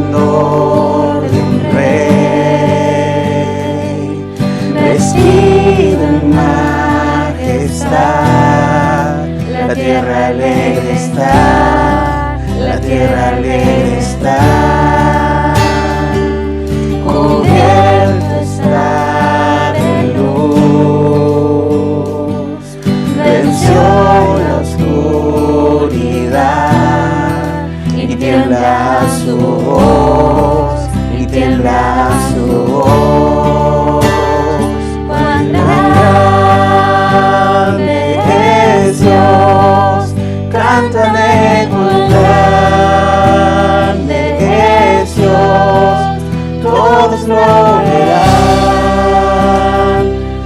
esplendor de un rey, vestido en majestad. La tierra alegre está, la tierra alegre está, cubierto está de luz, venció la oscuridad y tiembla su voz, y tiembla su voz. Cuán grande es Dios, cántale, cuán grande es Dios, todos lo verán.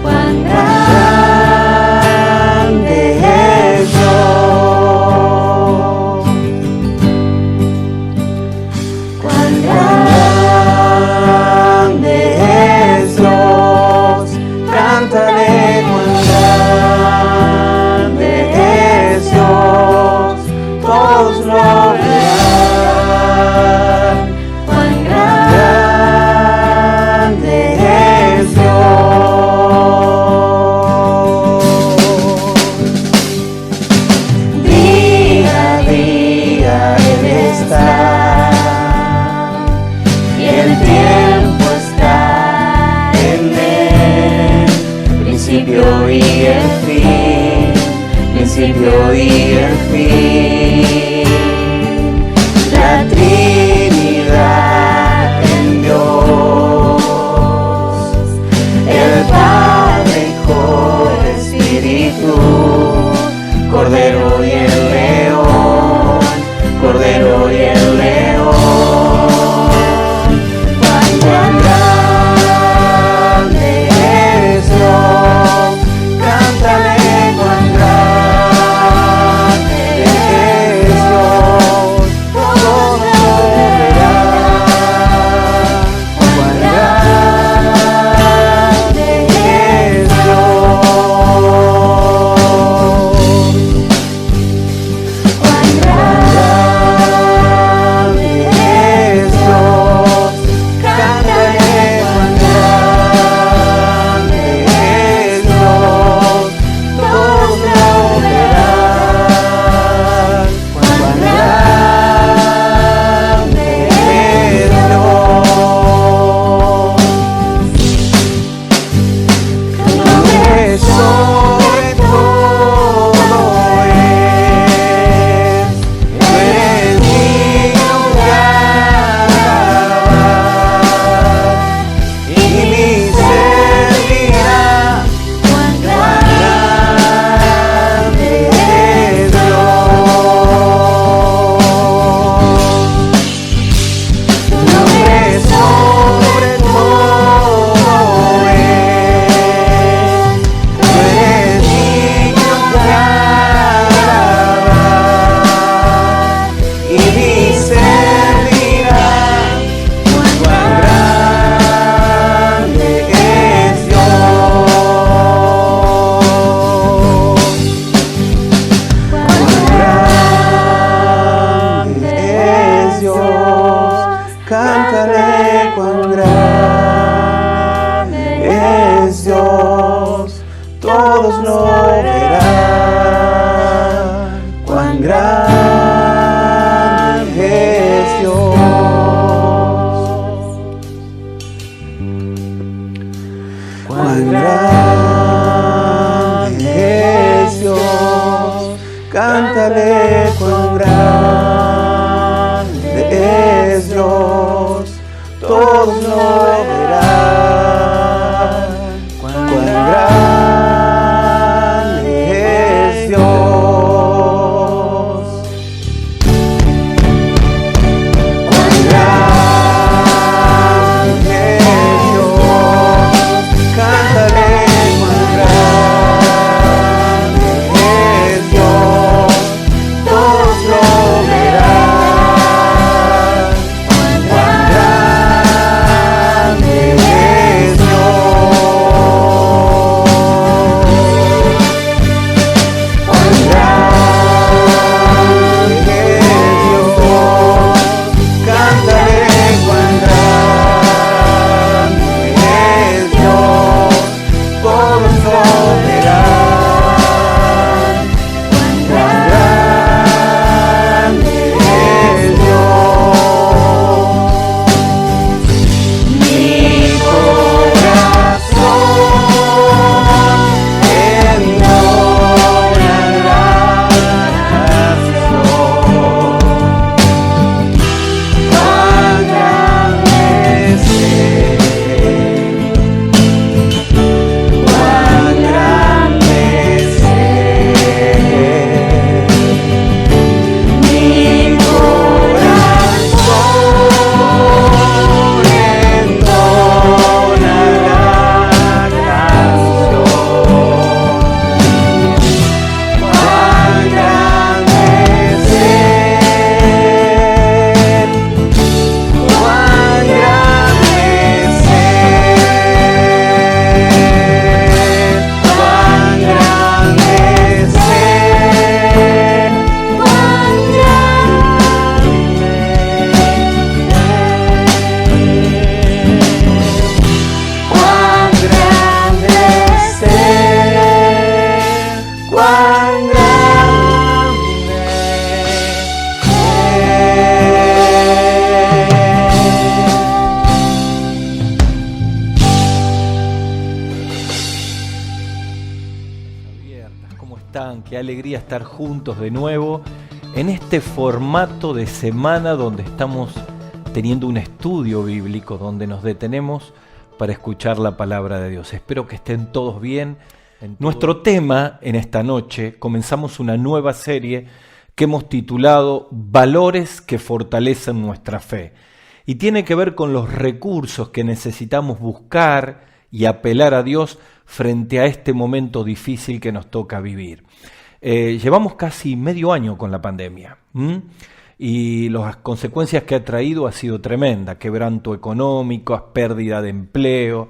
Cuán grande es Dios, cuán grande es Dios, cántale, cuán grande es Dios, todos lo verán. Cuán grande es Dios. Día a día Él está, y el tiempo está en Él, principio y el fin, principio y el fin. La Trinidad en Dios, el Padre, Hijo, Espíritu, Cordero y el León, Cordero y el León. Cuán grande es Dios, cántale, cuán grande es Dios, todos lo verán. Cuán grande es Dios, cuán grande es Dios, cántale, cuán grande es Dios, todos lo verán. Cuán grande es Dios. Tu nombre sobre todo es, tú eres digno de alabar, y mi ser dirá, cuán grande es Dios. Tu nombre sobre todo es, tú eres digno de alabar, y mi ser dirá, cuán grande es Dios. Cuán grande es Dios, cántale, cuán grande es Dios, todos lo verán. Cuán grande es Dios. Cuán grande es Dios, cántale, cuán grande es Dios, todos lo verán. Cuán grande es Dios. Cuán grande es Dios, cántale, cuán grande es Dios, todos lo verán. Cuán grande Qué alegría estar juntos de nuevo en este formato de semana donde estamos teniendo un estudio bíblico, donde nos detenemos para escuchar la palabra de Dios. Espero que estén todos bien. Nuestro tema en esta noche, comenzamos una nueva serie que hemos titulado Valores que fortalecen nuestra fe. Y tiene que ver con los recursos que necesitamos buscar y apelar a Dios frente a este momento difícil que nos toca vivir. Llevamos casi medio año con la pandemia y las consecuencias que ha traído ha sido tremenda, quebranto económico, pérdida de empleo,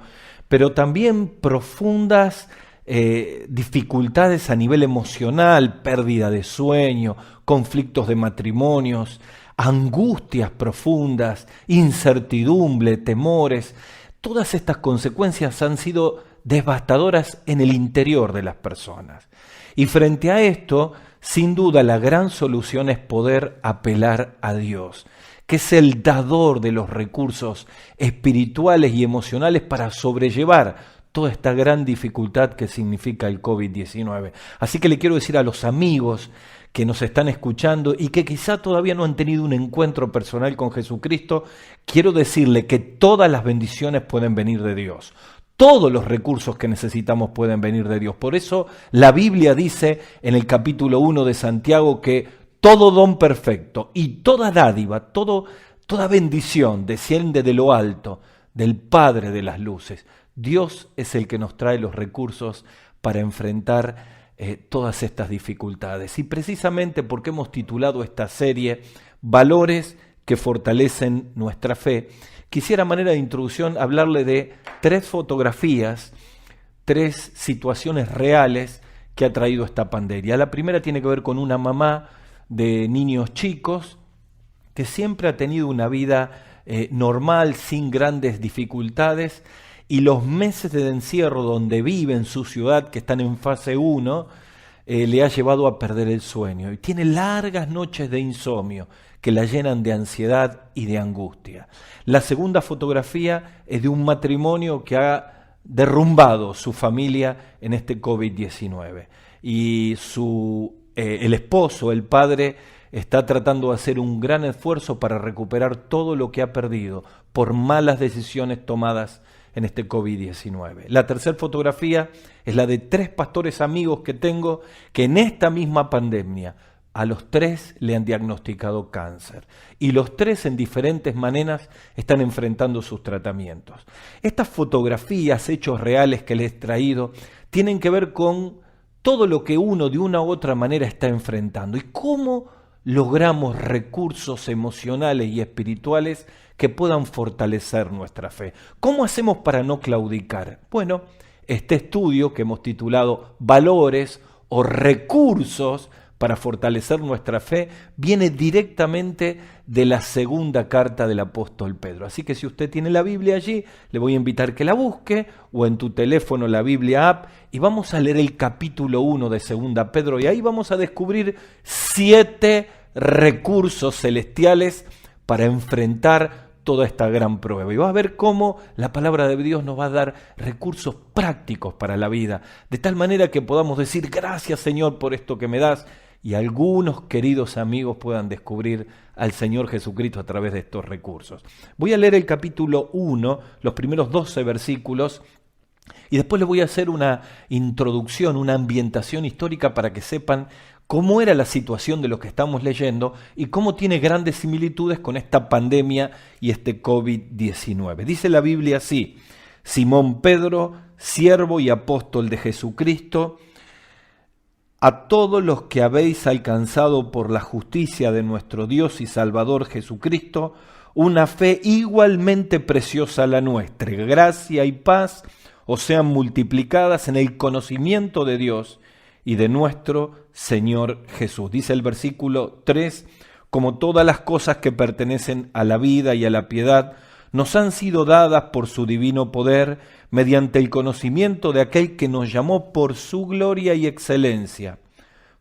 pero también profundas dificultades a nivel emocional, pérdida de sueño, conflictos de matrimonios, angustias profundas, incertidumbre, temores. Todas estas consecuencias han sido devastadoras en el interior de las personas. Y frente a esto, sin duda, la gran solución es poder apelar a Dios, que es el dador de los recursos espirituales y emocionales para sobrellevar toda esta gran dificultad que significa el COVID-19. Así que le quiero decir a los amigos que nos están escuchando y que quizá todavía no han tenido un encuentro personal con Jesucristo, quiero decirle que todas las bendiciones pueden venir de Dios. Todos los recursos que necesitamos pueden venir de Dios. Por eso la Biblia dice en el capítulo 1 de Santiago que todo don perfecto y toda dádiva, toda bendición desciende de lo alto, del Padre de las luces. Dios es el que nos trae los recursos para enfrentar todas estas dificultades. Y precisamente porque hemos titulado esta serie Valores que fortalecen nuestra fe, quisiera a manera de introducción hablarle de 3 fotografías, 3 situaciones reales que ha traído esta pandemia. La primera tiene que ver con una mamá de niños chicos que siempre ha tenido una vida normal, sin grandes dificultades, y los meses de encierro donde vive en su ciudad, que están en fase 1, le ha llevado a perder el sueño. Y tiene largas noches de insomnio que la llenan de ansiedad y de angustia. La segunda fotografía es de un matrimonio que ha derrumbado su familia en este COVID-19. Y el esposo, el padre, está tratando de hacer un gran esfuerzo para recuperar todo lo que ha perdido por malas decisiones tomadas en este COVID-19. La tercera fotografía es la de 3 pastores amigos que tengo que en esta misma pandemia a los 3 le han diagnosticado cáncer y los 3 en diferentes maneras están enfrentando sus tratamientos. Estas fotografías, hechos reales que les he traído, tienen que ver con todo lo que uno de una u otra manera está enfrentando y cómo logramos recursos emocionales y espirituales que puedan fortalecer nuestra fe. ¿Cómo hacemos para no claudicar? Bueno, este estudio que hemos titulado Valores o Recursos para fortalecer nuestra fe viene directamente de la segunda carta del apóstol Pedro. Así que si usted tiene la Biblia allí, le voy a invitar que la busque o en tu teléfono la Biblia app y vamos a leer el capítulo 1 de segunda Pedro y ahí vamos a descubrir 7 recursos celestiales para enfrentar toda esta gran prueba. Y vas a ver cómo la palabra de Dios nos va a dar recursos prácticos para la vida, de tal manera que podamos decir gracias Señor por esto que me das y algunos queridos amigos puedan descubrir al Señor Jesucristo a través de estos recursos. Voy a leer el capítulo 1, los primeros 12 versículos, y después les voy a hacer una introducción, una ambientación histórica para que sepan cómo era la situación de lo que estamos leyendo y cómo tiene grandes similitudes con esta pandemia y este COVID-19. Dice la Biblia así: Simón Pedro, siervo y apóstol de Jesucristo, a todos los que habéis alcanzado por la justicia de nuestro Dios y Salvador Jesucristo, una fe igualmente preciosa a la nuestra, gracia y paz os sean multiplicadas en el conocimiento de Dios y de nuestro Señor Jesús. Dice el versículo 3, como todas las cosas que pertenecen a la vida y a la piedad, nos han sido dadas por su divino poder, mediante el conocimiento de aquel que nos llamó por su gloria y excelencia,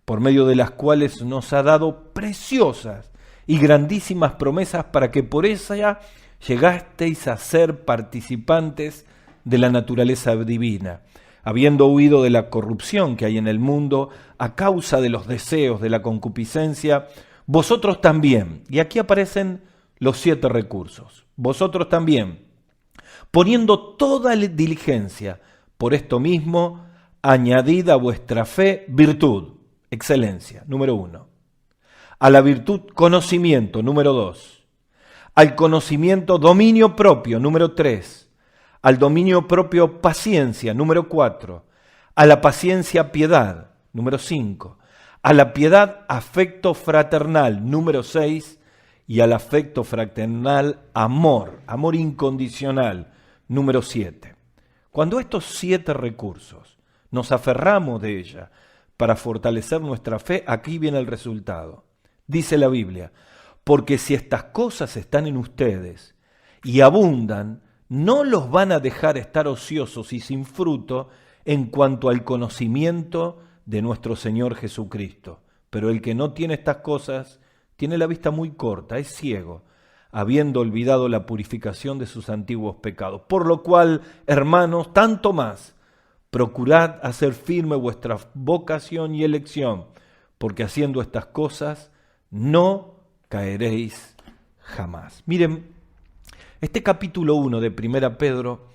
por medio de las cuales nos ha dado preciosas y grandísimas promesas para que por ella llegasteis a ser participantes de la naturaleza divina, habiendo huido de la corrupción que hay en el mundo a causa de los deseos de la concupiscencia, vosotros también, y aquí aparecen los 7 recursos, vosotros también, poniendo toda diligencia por esto mismo, añadid a vuestra fe virtud, excelencia, número 1. A la virtud, conocimiento, número 2. Al conocimiento, dominio propio, número 3. Al dominio propio, paciencia, número 4. A la paciencia, piedad, número 5. A la piedad, afecto fraternal, número 6. Y al afecto fraternal, amor incondicional, número 7. Cuando estos 7 recursos nos aferramos de ella para fortalecer nuestra fe, aquí viene el resultado. Dice la Biblia, porque si estas cosas están en ustedes y abundan, no los van a dejar estar ociosos y sin fruto en cuanto al conocimiento de nuestro Señor Jesucristo. Pero el que no tiene estas cosas tiene la vista muy corta, es ciego, habiendo olvidado la purificación de sus antiguos pecados. Por lo cual, hermanos, tanto más, procurad hacer firme vuestra vocación y elección, porque haciendo estas cosas no caeréis jamás. Miren, este capítulo 1 de 1 Pedro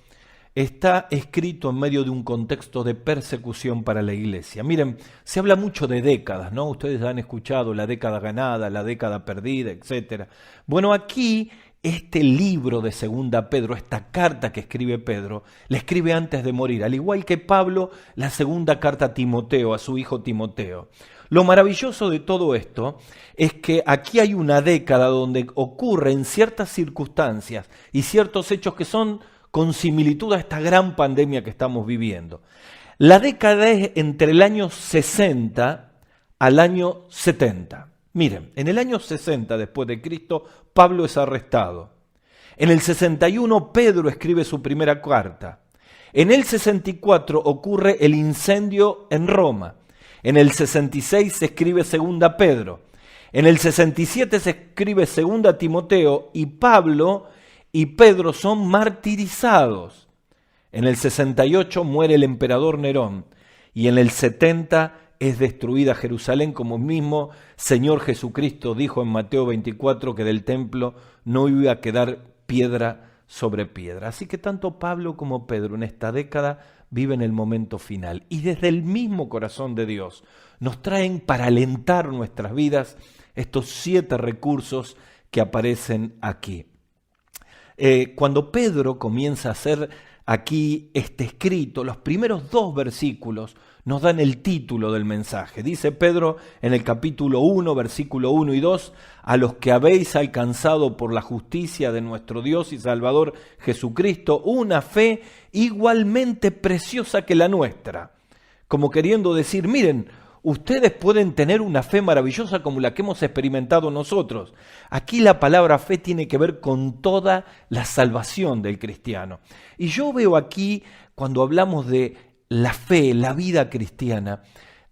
está escrito en medio de un contexto de persecución para la iglesia. Miren, se habla mucho de décadas, ¿no? Ustedes han escuchado la década ganada, la década perdida, etc. Bueno, aquí este libro de 2 Pedro, esta carta que escribe Pedro, la escribe antes de morir, al igual que Pablo, la segunda carta a Timoteo, a su hijo Timoteo. Lo maravilloso de todo esto es que aquí hay una década donde ocurren ciertas circunstancias y ciertos hechos que son con similitud a esta gran pandemia que estamos viviendo. La década es entre el año 60 al año 70. Miren, en el año 60 después de Cristo, Pablo es arrestado. En el 61 Pedro escribe su primera carta. En el 64 ocurre el incendio en Roma. En el 66 se escribe 2 Pedro. En el 67 se escribe 2 Timoteo y Pablo y Pedro son martirizados. En el 68 muere el emperador Nerón y en el 70 es destruida Jerusalén, como mismo Señor Jesucristo dijo en Mateo 24 que del templo no iba a quedar piedra sobre piedra. Así que tanto Pablo como Pedro en esta década viven el momento final y desde el mismo corazón de Dios nos traen para alentar nuestras vidas estos 7 recursos que aparecen aquí. Cuando Pedro comienza a hacer aquí este escrito, los primeros 2 versículos nos dan el título del mensaje. Dice Pedro en el capítulo 1, versículo 1 y 2, a los que habéis alcanzado por la justicia de nuestro Dios y Salvador Jesucristo una fe igualmente preciosa que la nuestra. Como queriendo decir, miren, ustedes pueden tener una fe maravillosa como la que hemos experimentado nosotros. Aquí la palabra fe tiene que ver con toda la salvación del cristiano. Y yo veo aquí, cuando hablamos de la fe, la vida cristiana,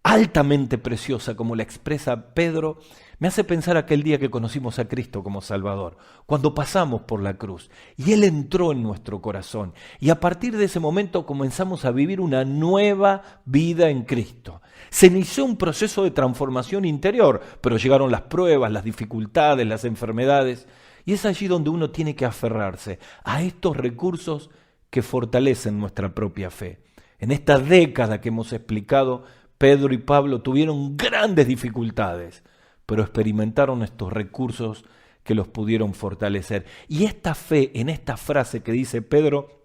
altamente preciosa como la expresa Pedro, me hace pensar aquel día que conocimos a Cristo como Salvador, cuando pasamos por la cruz y Él entró en nuestro corazón y a partir de ese momento comenzamos a vivir una nueva vida en Cristo. Se inició un proceso de transformación interior, pero llegaron las pruebas, las dificultades, las enfermedades y es allí donde uno tiene que aferrarse a estos recursos que fortalecen nuestra propia fe. En esta década que hemos explicado, Pedro y Pablo tuvieron grandes dificultades, pero experimentaron estos recursos que los pudieron fortalecer. Y esta fe, en esta frase que dice Pedro,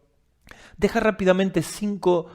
deja rápidamente 5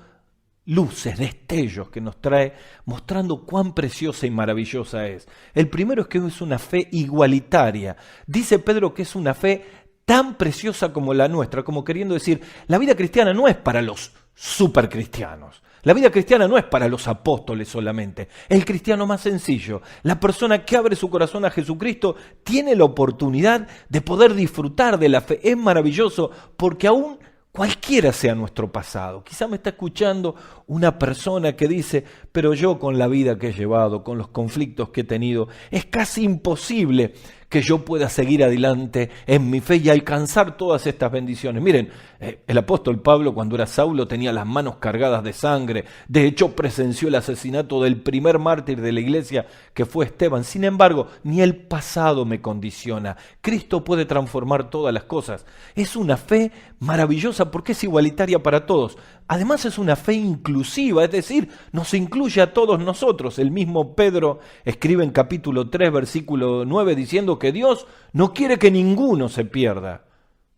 luces, destellos que nos trae, mostrando cuán preciosa y maravillosa es. El primero es que es una fe igualitaria. Dice Pedro que es una fe tan preciosa como la nuestra, como queriendo decir, la vida cristiana no es para los supercristianos. La vida cristiana no es para los apóstoles solamente. El cristiano más sencillo, la persona que abre su corazón a Jesucristo, tiene la oportunidad de poder disfrutar de la fe. Es maravilloso porque aún cualquiera sea nuestro pasado. Quizá me está escuchando una persona que dice, pero yo con la vida que he llevado, con los conflictos que he tenido, es casi imposible que yo pueda seguir adelante en mi fe y alcanzar todas estas bendiciones. Miren, el apóstol Pablo cuando era Saulo tenía las manos cargadas de sangre. De hecho, presenció el asesinato del primer mártir de la iglesia, que fue Esteban. Sin embargo, ni el pasado me condiciona. Cristo puede transformar todas las cosas. Es una fe maravillosa porque es igualitaria para todos. Además es una fe inclusiva, es decir, nos incluye a todos nosotros. El mismo Pedro escribe en capítulo 3, versículo 9, diciendo que Dios no quiere que ninguno se pierda.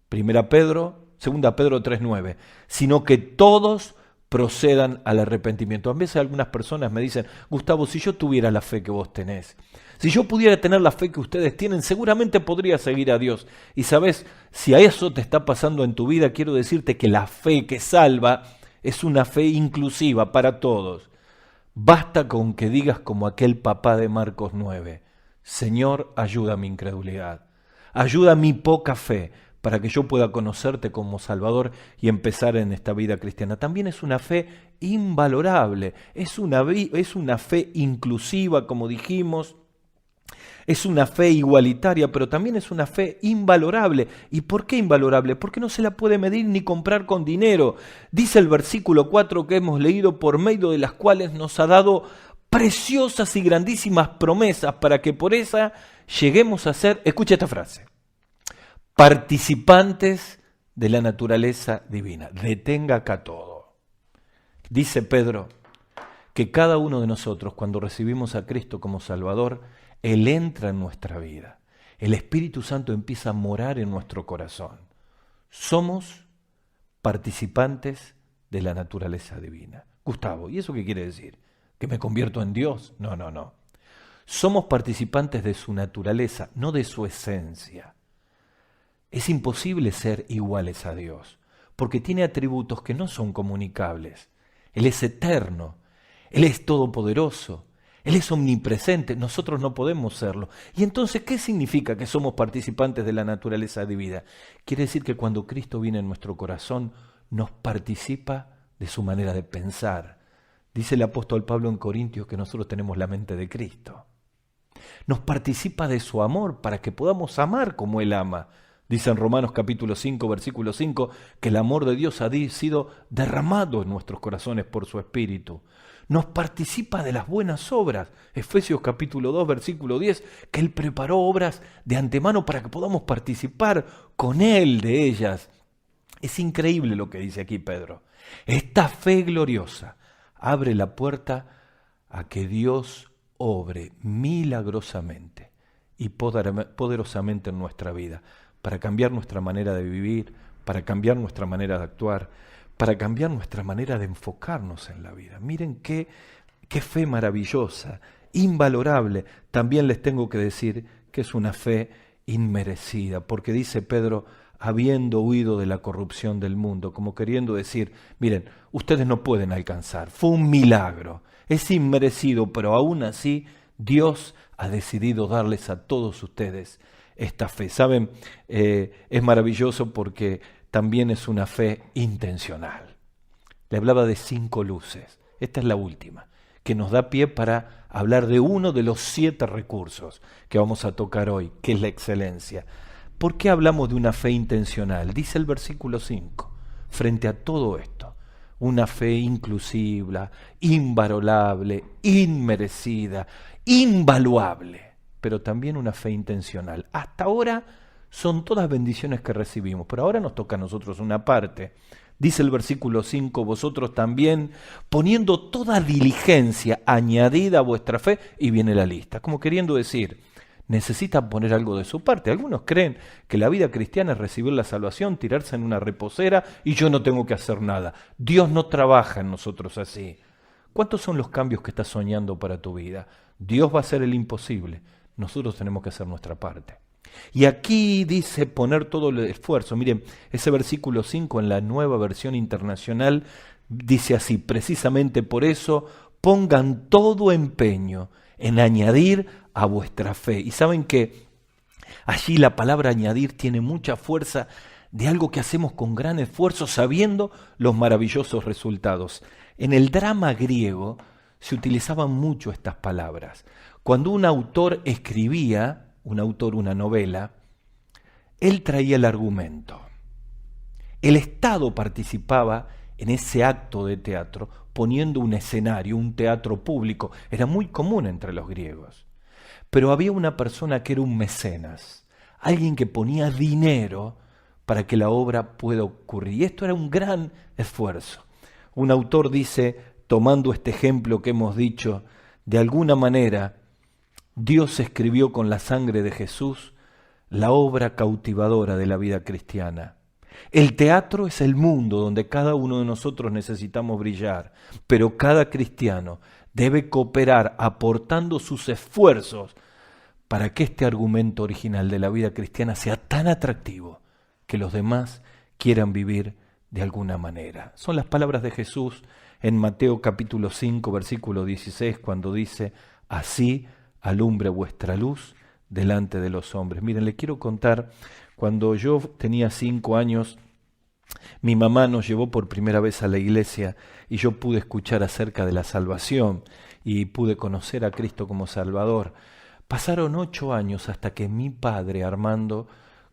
Segunda Pedro 3:9, sino que todos procedan al arrepentimiento. A veces algunas personas me dicen, Gustavo, si yo tuviera la fe que vos tenés, si yo pudiera tener la fe que ustedes tienen, seguramente podría seguir a Dios. Y sabes, si a eso te está pasando en tu vida, quiero decirte que la fe que salva es una fe inclusiva para todos. Basta con que digas como aquel papá de Marcos 9, Señor, ayuda a mi incredulidad, ayuda a mi poca fe, para que yo pueda conocerte como Salvador y empezar en esta vida cristiana. También es una fe invalorable, es una fe inclusiva, como dijimos, es una fe igualitaria, pero también es una fe invalorable. ¿Y por qué invalorable? Porque no se la puede medir ni comprar con dinero. Dice el versículo 4 que hemos leído, por medio de las cuales nos ha dado preciosas y grandísimas promesas para que por esa lleguemos a ser, escucha esta frase, participantes de la naturaleza divina. Detenga acá todo. Dice Pedro que cada uno de nosotros, cuando recibimos a Cristo como Salvador, Él entra en nuestra vida. El Espíritu Santo empieza a morar en nuestro corazón. Somos participantes de la naturaleza divina. Gustavo, ¿y eso qué quiere decir? ¿Que me convierto en Dios? No. Somos participantes de su naturaleza, no de su esencia. Es imposible ser iguales a Dios, porque tiene atributos que no son comunicables. Él es eterno, Él es todopoderoso, Él es omnipresente, nosotros no podemos serlo. Y entonces, ¿qué significa que somos participantes de la naturaleza divina? Quiere decir que cuando Cristo viene en nuestro corazón, nos participa de su manera de pensar. Dice el apóstol Pablo en Corintios que nosotros tenemos la mente de Cristo. Nos participa de su amor para que podamos amar como Él ama. Dice en Romanos capítulo 5, versículo 5, que el amor de Dios ha sido derramado en nuestros corazones por su Espíritu. Nos participa de las buenas obras. Efesios capítulo 2, versículo 10, que Él preparó obras de antemano para que podamos participar con Él de ellas. Es increíble lo que dice aquí Pedro. Esta fe gloriosa abre la puerta a que Dios obre milagrosamente y poderosamente en nuestra vida, para cambiar nuestra manera de vivir, para cambiar nuestra manera de actuar, para cambiar nuestra manera de enfocarnos en la vida. Miren qué fe maravillosa, invalorable. También les tengo que decir que es una fe inmerecida, porque dice Pedro, habiendo huido de la corrupción del mundo, como queriendo decir, miren, ustedes no pueden alcanzar, fue un milagro, es inmerecido, pero aún así Dios ha decidido darles a todos ustedes esta fe. ¿Saben? Es maravilloso porque también es una fe intencional. Le hablaba de 5 luces. Esta es la última, que nos da pie para hablar de uno de los 7 recursos que vamos a tocar hoy, que es la excelencia. ¿Por qué hablamos de una fe intencional? Dice el versículo 5, frente a todo esto, una fe inclusiva, invalorable, inmerecida, invaluable, pero también una fe intencional. Hasta ahora son todas bendiciones que recibimos, pero ahora nos toca a nosotros una parte. Dice el versículo 5, vosotros también, poniendo toda diligencia añadida a vuestra fe, y viene la lista, como queriendo decir, necesitan poner algo de su parte. Algunos creen que la vida cristiana es recibir la salvación, tirarse en una reposera y yo no tengo que hacer nada. Dios no trabaja en nosotros así. ¿Cuántos son los cambios que estás soñando para tu vida? Dios va a hacer el imposible. Nosotros tenemos que hacer nuestra parte. Y aquí dice poner todo el esfuerzo. Miren, ese versículo 5 en la Nueva Versión Internacional dice así, precisamente por eso pongan todo empeño en añadir a vuestra fe. Y saben que allí la palabra añadir tiene mucha fuerza de algo que hacemos con gran esfuerzo sabiendo los maravillosos resultados. En el drama griego se utilizaban mucho estas palabras. Cuando un autor escribía un autor, una novela, él traía el argumento. El Estado participaba en ese acto de teatro poniendo un escenario, un teatro público. Era muy común entre los griegos. Pero había una persona que era un mecenas, alguien que ponía dinero para que la obra pueda ocurrir. Y esto era un gran esfuerzo. Un autor dice, tomando este ejemplo que hemos dicho, de alguna manera Dios escribió con la sangre de Jesús la obra cautivadora de la vida cristiana. El teatro es el mundo donde cada uno de nosotros necesitamos brillar, pero cada cristiano debe cooperar aportando sus esfuerzos para que este argumento original de la vida cristiana sea tan atractivo que los demás quieran vivir de alguna manera. Son las palabras de Jesús en Mateo capítulo 5, versículo 16, cuando dice, así alumbre vuestra luz delante de los hombres. Miren, les quiero contar, cuando yo tenía 5 años, mi mamá nos llevó por primera vez a la iglesia y yo pude escuchar acerca de la salvación y pude conocer a Cristo como Salvador. Pasaron 8 años hasta que mi padre, Armando,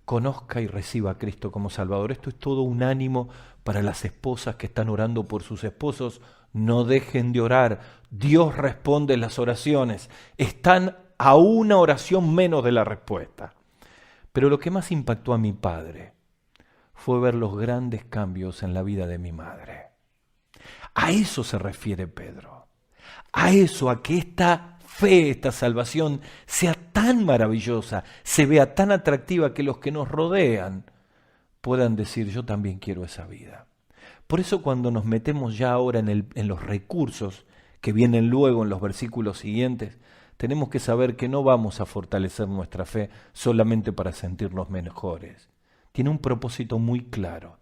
conozca y reciba a Cristo como Salvador. Esto es todo un ánimo para las esposas que están orando por sus esposos. No dejen de orar. Dios responde las oraciones. Están a una oración menos de la respuesta. Pero lo que más impactó a mi padre fue ver los grandes cambios en la vida de mi madre. A eso se refiere Pedro. A eso, a que esta fe, esta salvación sea tan maravillosa, se vea tan atractiva que los que nos rodean puedan decir, yo también quiero esa vida. Por eso cuando nos metemos ya ahora en los recursos que vienen luego en los versículos siguientes, tenemos que saber que no vamos a fortalecer nuestra fe solamente para sentirnos mejores. Tiene un propósito muy claro,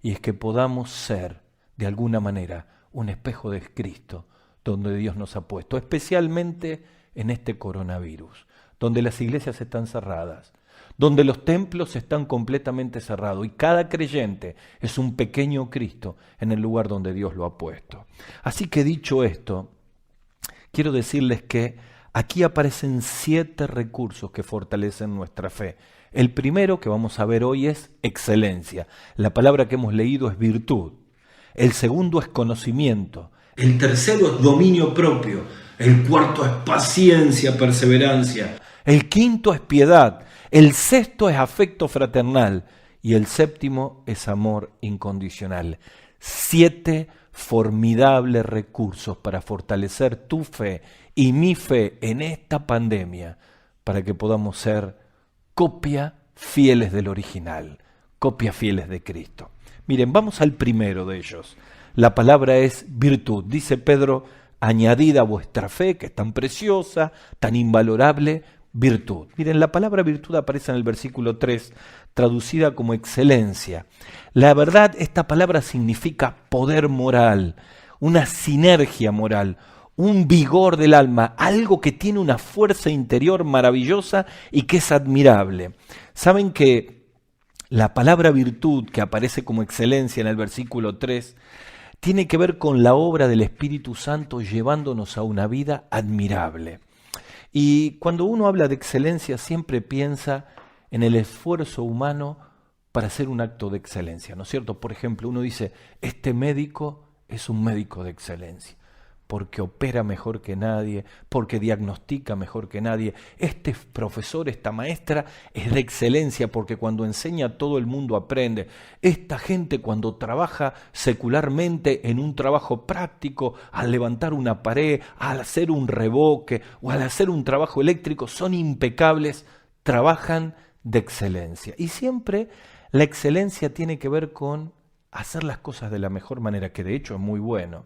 y es que podamos ser, de alguna manera, un espejo de Cristo, donde Dios nos ha puesto, especialmente en este coronavirus, donde las iglesias están cerradas, donde los templos están completamente cerrados, y cada creyente es un pequeño Cristo en el lugar donde Dios lo ha puesto. Así que dicho esto, quiero decirles que aquí aparecen 7 recursos que fortalecen nuestra fe. El primero que vamos a ver hoy es excelencia. La palabra que hemos leído es virtud. El segundo es conocimiento. El tercero es dominio propio. El cuarto es paciencia, perseverancia. El quinto es piedad. El sexto es afecto fraternal. Y el séptimo es amor incondicional. 7 formidables recursos para fortalecer tu fe y mi fe en esta pandemia, para que podamos ser copia fieles del original, copia fieles de Cristo. Miren, vamos al primero de ellos. La palabra es virtud. Dice Pedro, añadid a vuestra fe, que es tan preciosa, tan invalorable, virtud. Miren, la palabra virtud aparece en el versículo 3, traducida como excelencia. La verdad, esta palabra significa poder moral, una sinergia moral, un vigor del alma, algo que tiene una fuerza interior maravillosa y que es admirable. Saben que la palabra virtud, que aparece como excelencia en el versículo 3, tiene que ver con la obra del Espíritu Santo llevándonos a una vida admirable. Y cuando uno habla de excelencia siempre piensa en el esfuerzo humano para hacer un acto de excelencia, ¿no es cierto? Por ejemplo, uno dice, este médico es un médico de excelencia, porque opera mejor que nadie, porque diagnostica mejor que nadie. Este profesor, esta maestra es de excelencia porque cuando enseña todo el mundo aprende. Esta gente cuando trabaja secularmente en un trabajo práctico, al levantar una pared, al hacer un revoque o al hacer un trabajo eléctrico, son impecables, trabajan de excelencia. Y siempre la excelencia tiene que ver con hacer las cosas de la mejor manera, que de hecho es muy bueno.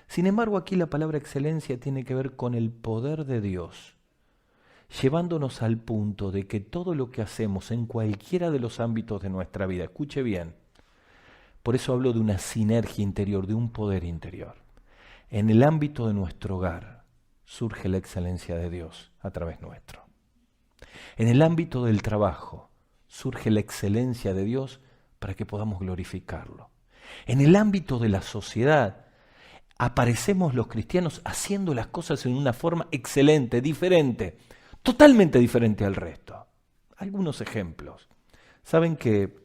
Sin embargo, aquí la palabra excelencia tiene que ver con el poder de Dios, llevándonos al punto de que todo lo que hacemos en cualquiera de los ámbitos de nuestra vida, escuche bien, por eso hablo de una sinergia interior, de un poder interior. En el ámbito de nuestro hogar surge la excelencia de Dios a través nuestro. En el ámbito del trabajo surge la excelencia de Dios para que podamos glorificarlo. En el ámbito de la sociedad, aparecemos los cristianos haciendo las cosas en una forma excelente, diferente. totalmente diferente al resto. Algunos ejemplos. Saben que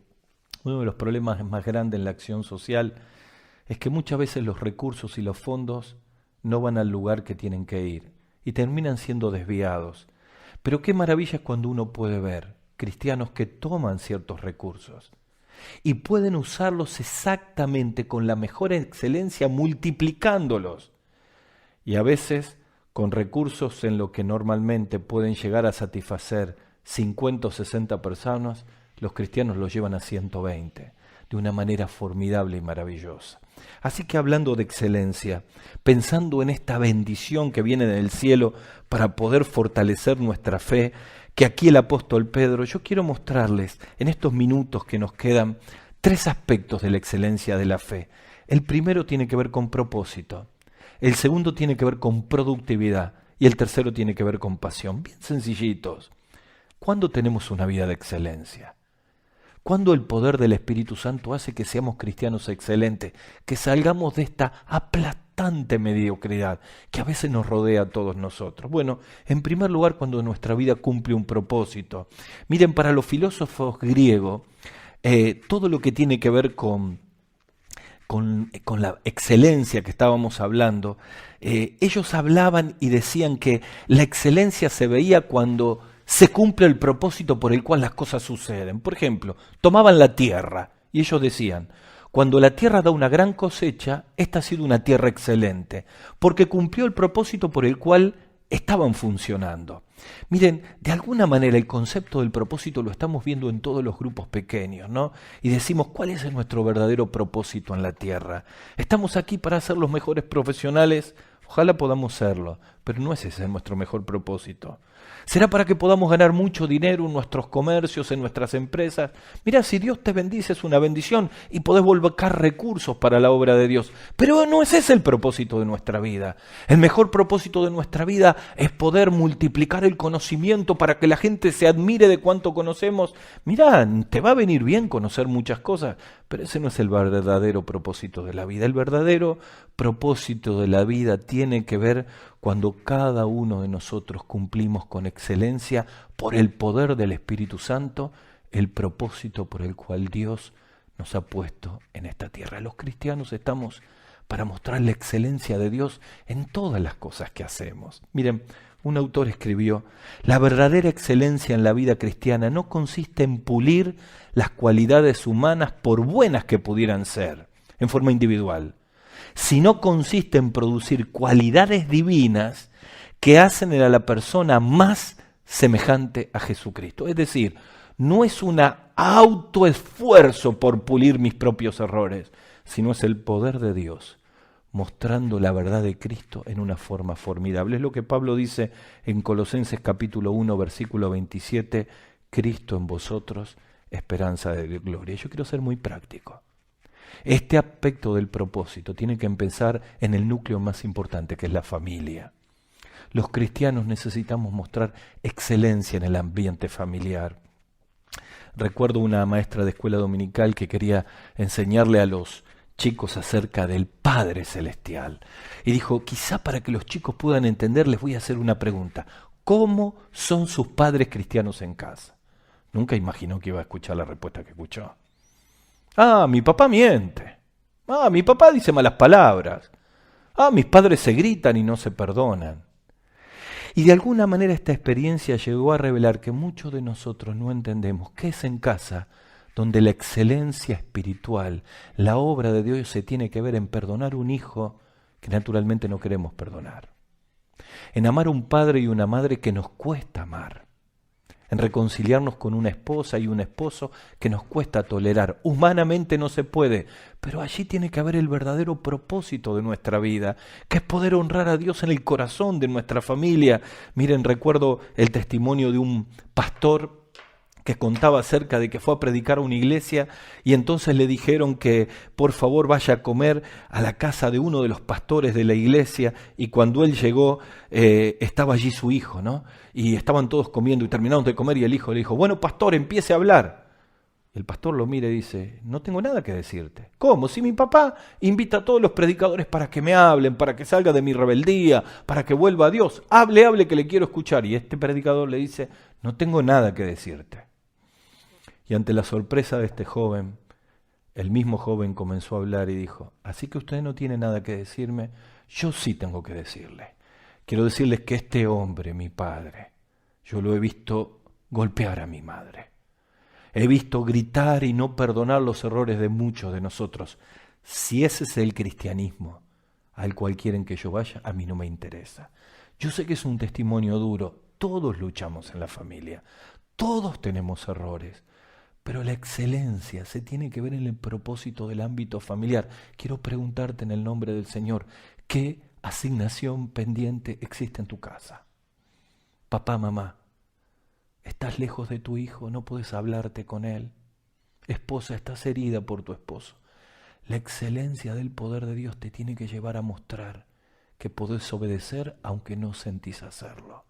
uno de los problemas más grandes en la acción social es que muchas veces los recursos y los fondos no van al lugar que tienen que ir y terminan siendo desviados. Pero qué maravilla es cuando uno puede ver cristianos que toman ciertos recursos y pueden usarlos exactamente con la mejor excelencia, multiplicándolos. Y a veces con recursos en lo que normalmente pueden llegar a satisfacer 50 o 60 personas, los cristianos los llevan a 120, de una manera formidable y maravillosa. Así que hablando de excelencia, pensando en esta bendición que viene del cielo para poder fortalecer nuestra fe, que aquí el apóstol Pedro, yo quiero mostrarles en estos minutos que nos quedan 3 aspectos de la excelencia de la fe. El primero tiene que ver con propósito, el segundo tiene que ver con productividad y el tercero tiene que ver con pasión. Bien sencillitos. ¿Cuándo tenemos una vida de excelencia? ¿Cuándo el poder del Espíritu Santo hace que seamos cristianos excelentes? Que salgamos de esta aplastante mediocridad que a veces nos rodea a todos nosotros. Bueno, en primer lugar, cuando nuestra vida cumple un propósito. Miren, para los filósofos griegos, todo lo que tiene que ver con la excelencia que estábamos hablando, ellos hablaban y decían que la excelencia se veía cuando se cumple el propósito por el cual las cosas suceden. Por ejemplo, tomaban la tierra y ellos decían, cuando la tierra da una gran cosecha, esta ha sido una tierra excelente, porque cumplió el propósito por el cual estaban funcionando. Miren, de alguna manera el concepto del propósito lo estamos viendo en todos los grupos pequeños, ¿no? Y decimos, ¿cuál es nuestro verdadero propósito en la tierra? ¿Estamos aquí para ser los mejores profesionales? Ojalá podamos serlo, pero no es ese nuestro mejor propósito. ¿Será para que podamos ganar mucho dinero en nuestros comercios, en nuestras empresas? Mira, si Dios te bendice es una bendición y podés volcar recursos para la obra de Dios. Pero no es ese el propósito de nuestra vida. El mejor propósito de nuestra vida es poder multiplicar el conocimiento para que la gente se admire de cuánto conocemos. Mira, te va a venir bien conocer muchas cosas, pero ese no es el verdadero propósito de la vida. El verdadero propósito de la vida tiene que ver cuando cada uno de nosotros cumplimos con excelencia, por el poder del Espíritu Santo, el propósito por el cual Dios nos ha puesto en esta tierra. Los cristianos estamos para mostrar la excelencia de Dios en todas las cosas que hacemos. Miren, un autor escribió, la verdadera excelencia en la vida cristiana no consiste en pulir las cualidades humanas por buenas que pudieran ser, en forma individual, sino consiste en producir cualidades divinas que hacen a la persona más semejante a Jesucristo. Es decir, no es un autoesfuerzo por pulir mis propios errores, sino es el poder de Dios mostrando la verdad de Cristo en una forma formidable. Es lo que Pablo dice en Colosenses capítulo 1, versículo 27, Cristo en vosotros, esperanza de gloria. Yo quiero ser muy práctico. Este aspecto del propósito tiene que empezar en el núcleo más importante, que es la familia. Los cristianos necesitamos mostrar excelencia en el ambiente familiar. Recuerdo una maestra de escuela dominical que quería enseñarle a los chicos acerca del Padre Celestial. Y dijo, quizá para que los chicos puedan entender, les voy a hacer una pregunta. ¿Cómo son sus padres cristianos en casa? Nunca imaginó que iba a escuchar la respuesta que escuchó. Mi papá miente. Mi papá dice malas palabras. Mis padres se gritan y no se perdonan. Y de alguna manera esta experiencia llegó a revelar que muchos de nosotros no entendemos qué es en casa donde la excelencia espiritual, la obra de Dios se tiene que ver en perdonar un hijo que naturalmente no queremos perdonar. En amar a un padre y una madre que nos cuesta amar. En reconciliarnos con una esposa y un esposo que nos cuesta tolerar. Humanamente no se puede, pero allí tiene que haber el verdadero propósito de nuestra vida, que es poder honrar a Dios en el corazón de nuestra familia. Miren, recuerdo el testimonio de un pastor que contaba acerca de que fue a predicar a una iglesia y entonces le dijeron que por favor vaya a comer a la casa de uno de los pastores de la iglesia, y cuando él llegó estaba allí su hijo, ¿no? Y estaban todos comiendo y terminaron de comer y el hijo le dijo, bueno pastor, empiece a hablar. El pastor lo mira y dice, no tengo nada que decirte. ¿Cómo? Si mi papá invita a todos los predicadores para que me hablen, para que salga de mi rebeldía, para que vuelva a Dios. Hable que le quiero escuchar. Y este predicador le dice, no tengo nada que decirte. Y ante la sorpresa de este joven, el mismo joven comenzó a hablar y dijo, así que usted no tiene nada que decirme, yo sí tengo que decirle. Quiero decirles que este hombre, mi padre, yo lo he visto golpear a mi madre. He visto gritar y no perdonar los errores de muchos de nosotros. Si ese es el cristianismo al cual quieren que yo vaya, a mí no me interesa. Yo sé que es un testimonio duro. Todos luchamos en la familia. Todos tenemos errores. Pero la excelencia se tiene que ver en el propósito del ámbito familiar. Quiero preguntarte en el nombre del Señor, ¿qué asignación pendiente existe en tu casa? Papá, mamá, ¿estás lejos de tu hijo? ¿No puedes hablarte con él? Esposa, estás herida por tu esposo. La excelencia del poder de Dios te tiene que llevar a mostrar que podés obedecer aunque no sentís hacerlo.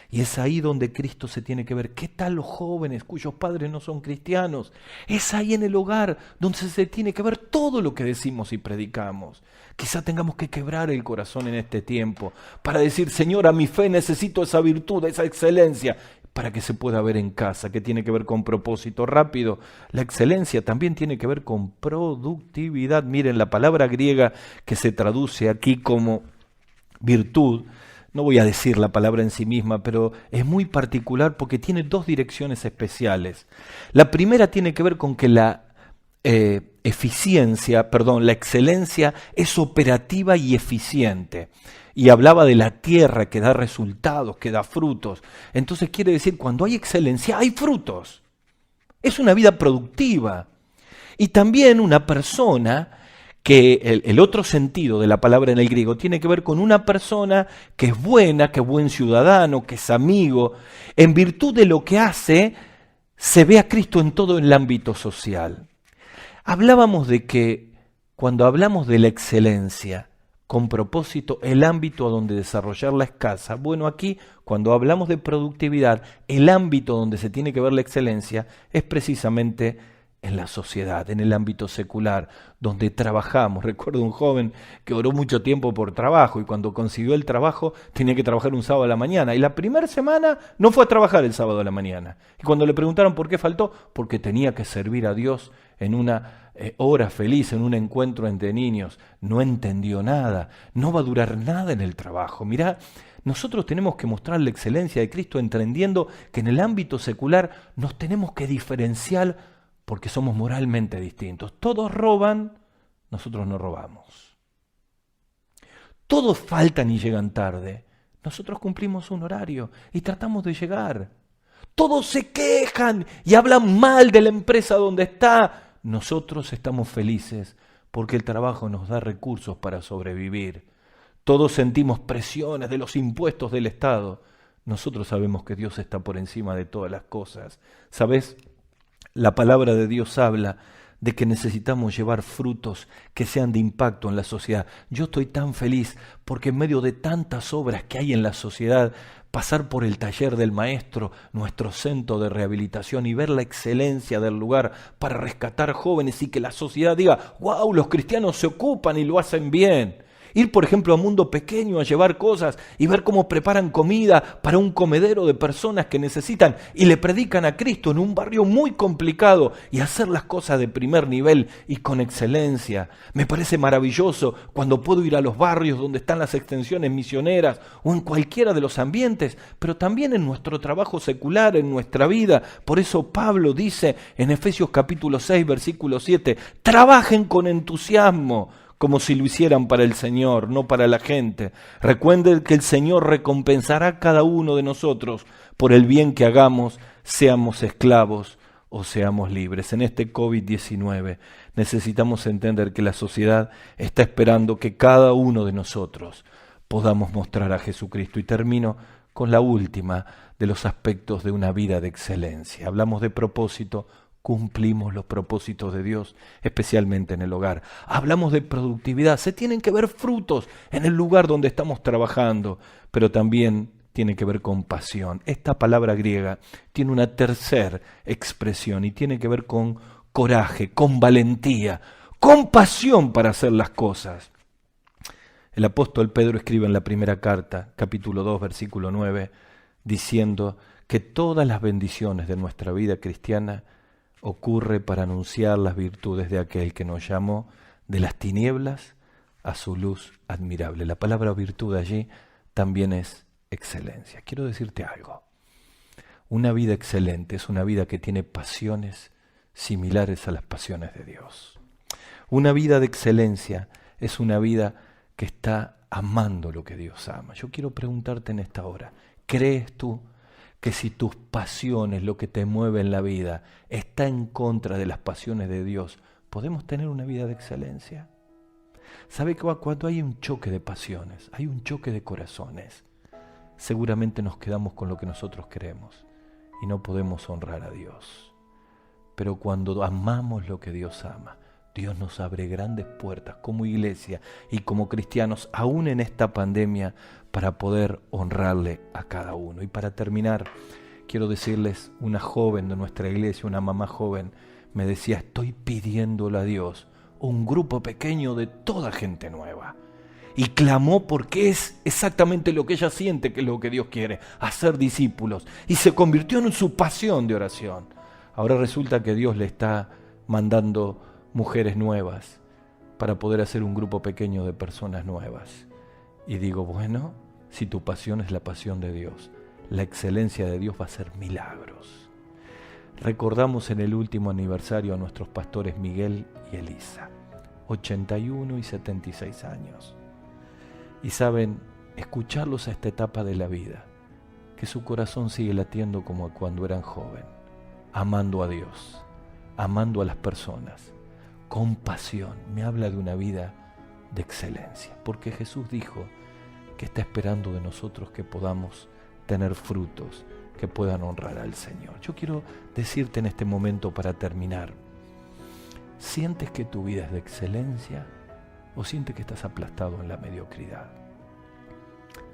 Y es ahí donde Cristo se tiene que ver. ¿Qué tal los jóvenes cuyos padres no son cristianos? Es ahí en el hogar donde se tiene que ver todo lo que decimos y predicamos. Quizá tengamos que quebrar el corazón en este tiempo para decir, Señor, a mi fe necesito esa virtud, esa excelencia, para que se pueda ver en casa, que tiene que ver con propósito rápido. La excelencia también tiene que ver con productividad. Miren, la palabra griega que se traduce aquí como virtud, no voy a decir la palabra en sí misma, pero es muy particular porque tiene dos direcciones especiales. La primera tiene que ver con que la la excelencia es operativa y eficiente. Y hablaba de la tierra que da resultados, que da frutos. Entonces quiere decir, cuando hay excelencia, hay frutos. Es una vida productiva. Y también una persona que el otro sentido de la palabra en el griego tiene que ver con una persona que es buena, que es buen ciudadano, que es amigo. En virtud de lo que hace, se ve a Cristo en todo el ámbito social. Hablábamos de que cuando hablamos de la excelencia, con propósito, el ámbito a donde desarrollarla es casa. Bueno, aquí, cuando hablamos de productividad, el ámbito donde se tiene que ver la excelencia es precisamente en la sociedad, en el ámbito secular, donde trabajamos. Recuerdo un joven que oró mucho tiempo por trabajo y cuando consiguió el trabajo tenía que trabajar un sábado a la mañana. Y la primera semana no fue a trabajar el sábado a la mañana. Y cuando le preguntaron por qué faltó, porque tenía que servir a Dios en una hora feliz, en un encuentro entre niños. No entendió nada, no va a durar nada en el trabajo. Mirá, nosotros tenemos que mostrar la excelencia de Cristo entendiendo que en el ámbito secular nos tenemos que diferenciar porque somos moralmente distintos. Todos roban, nosotros no robamos. Todos faltan y llegan tarde, nosotros cumplimos un horario y tratamos de llegar. Todos se quejan y hablan mal de la empresa donde está. Nosotros estamos felices porque el trabajo nos da recursos para sobrevivir. Todos sentimos presiones de los impuestos del Estado. Nosotros sabemos que Dios está por encima de todas las cosas. ¿Sabes? La palabra de Dios habla de que necesitamos llevar frutos que sean de impacto en la sociedad. Yo estoy tan feliz porque en medio de tantas obras que hay en la sociedad, pasar por el taller del maestro, nuestro centro de rehabilitación y ver la excelencia del lugar para rescatar jóvenes y que la sociedad diga, wow, los cristianos se ocupan y lo hacen bien. Ir, por ejemplo, a Mundo Pequeño a llevar cosas y ver cómo preparan comida para un comedero de personas que necesitan y le predican a Cristo en un barrio muy complicado y hacer las cosas de primer nivel y con excelencia. Me parece maravilloso cuando puedo ir a los barrios donde están las extensiones misioneras o en cualquiera de los ambientes, pero también en nuestro trabajo secular, en nuestra vida. Por eso Pablo dice en Efesios capítulo 6, versículo 7, trabajen con entusiasmo, como si lo hicieran para el Señor, no para la gente. Recuerden que el Señor recompensará a cada uno de nosotros por el bien que hagamos, seamos esclavos o seamos libres. En este COVID-19 necesitamos entender que la sociedad está esperando que cada uno de nosotros podamos mostrar a Jesucristo. Y termino con la última de los aspectos de una vida de excelencia. Hablamos de propósito. Cumplimos los propósitos de Dios, especialmente en el hogar. Hablamos de productividad, se tienen que ver frutos en el lugar donde estamos trabajando, pero también tiene que ver con pasión. Esta palabra griega tiene una tercera expresión y tiene que ver con coraje, con valentía, con pasión para hacer las cosas. El apóstol Pedro escribe en la primera carta, capítulo 2, versículo 9, diciendo que todas las bendiciones de nuestra vida cristiana ocurre para anunciar las virtudes de aquel que nos llamó de las tinieblas a su luz admirable. La palabra virtud allí también es excelencia. Quiero decirte algo. Una vida excelente es una vida que tiene pasiones similares a las pasiones de Dios. Una vida de excelencia es una vida que está amando lo que Dios ama. Yo quiero preguntarte en esta hora, ¿crees tú que si tus pasiones, lo que te mueve en la vida, está en contra de las pasiones de Dios, podemos tener una vida de excelencia? ¿Sabe que cuando hay un choque de pasiones, hay un choque de corazones, seguramente nos quedamos con lo que nosotros queremos y no podemos honrar a Dios? Pero cuando amamos lo que Dios ama, Dios nos abre grandes puertas como iglesia y como cristianos, aún en esta pandemia, para poder honrarle a cada uno. Y para terminar, quiero decirles, una joven de nuestra iglesia, una mamá joven, me decía, estoy pidiéndole a Dios un grupo pequeño de toda gente nueva. Y clamó porque es exactamente lo que ella siente que es lo que Dios quiere, hacer discípulos. Y se convirtió en su pasión de oración. Ahora resulta que Dios le está mandando mujeres nuevas para poder hacer un grupo pequeño de personas nuevas. Y digo, bueno, si tu pasión es la pasión de Dios, la excelencia de Dios va a hacer milagros. Recordamos en el último aniversario a nuestros pastores Miguel y Elisa, 81 y 76 años. Y saben, escucharlos a esta etapa de la vida, que su corazón sigue latiendo como cuando eran joven, amando a Dios, amando a las personas, con pasión, me habla de una vida de excelencia, porque Jesús dijo que está esperando de nosotros que podamos tener frutos que puedan honrar al Señor. Yo quiero decirte en este momento para terminar, ¿sientes que tu vida es de excelencia o sientes que estás aplastado en la mediocridad?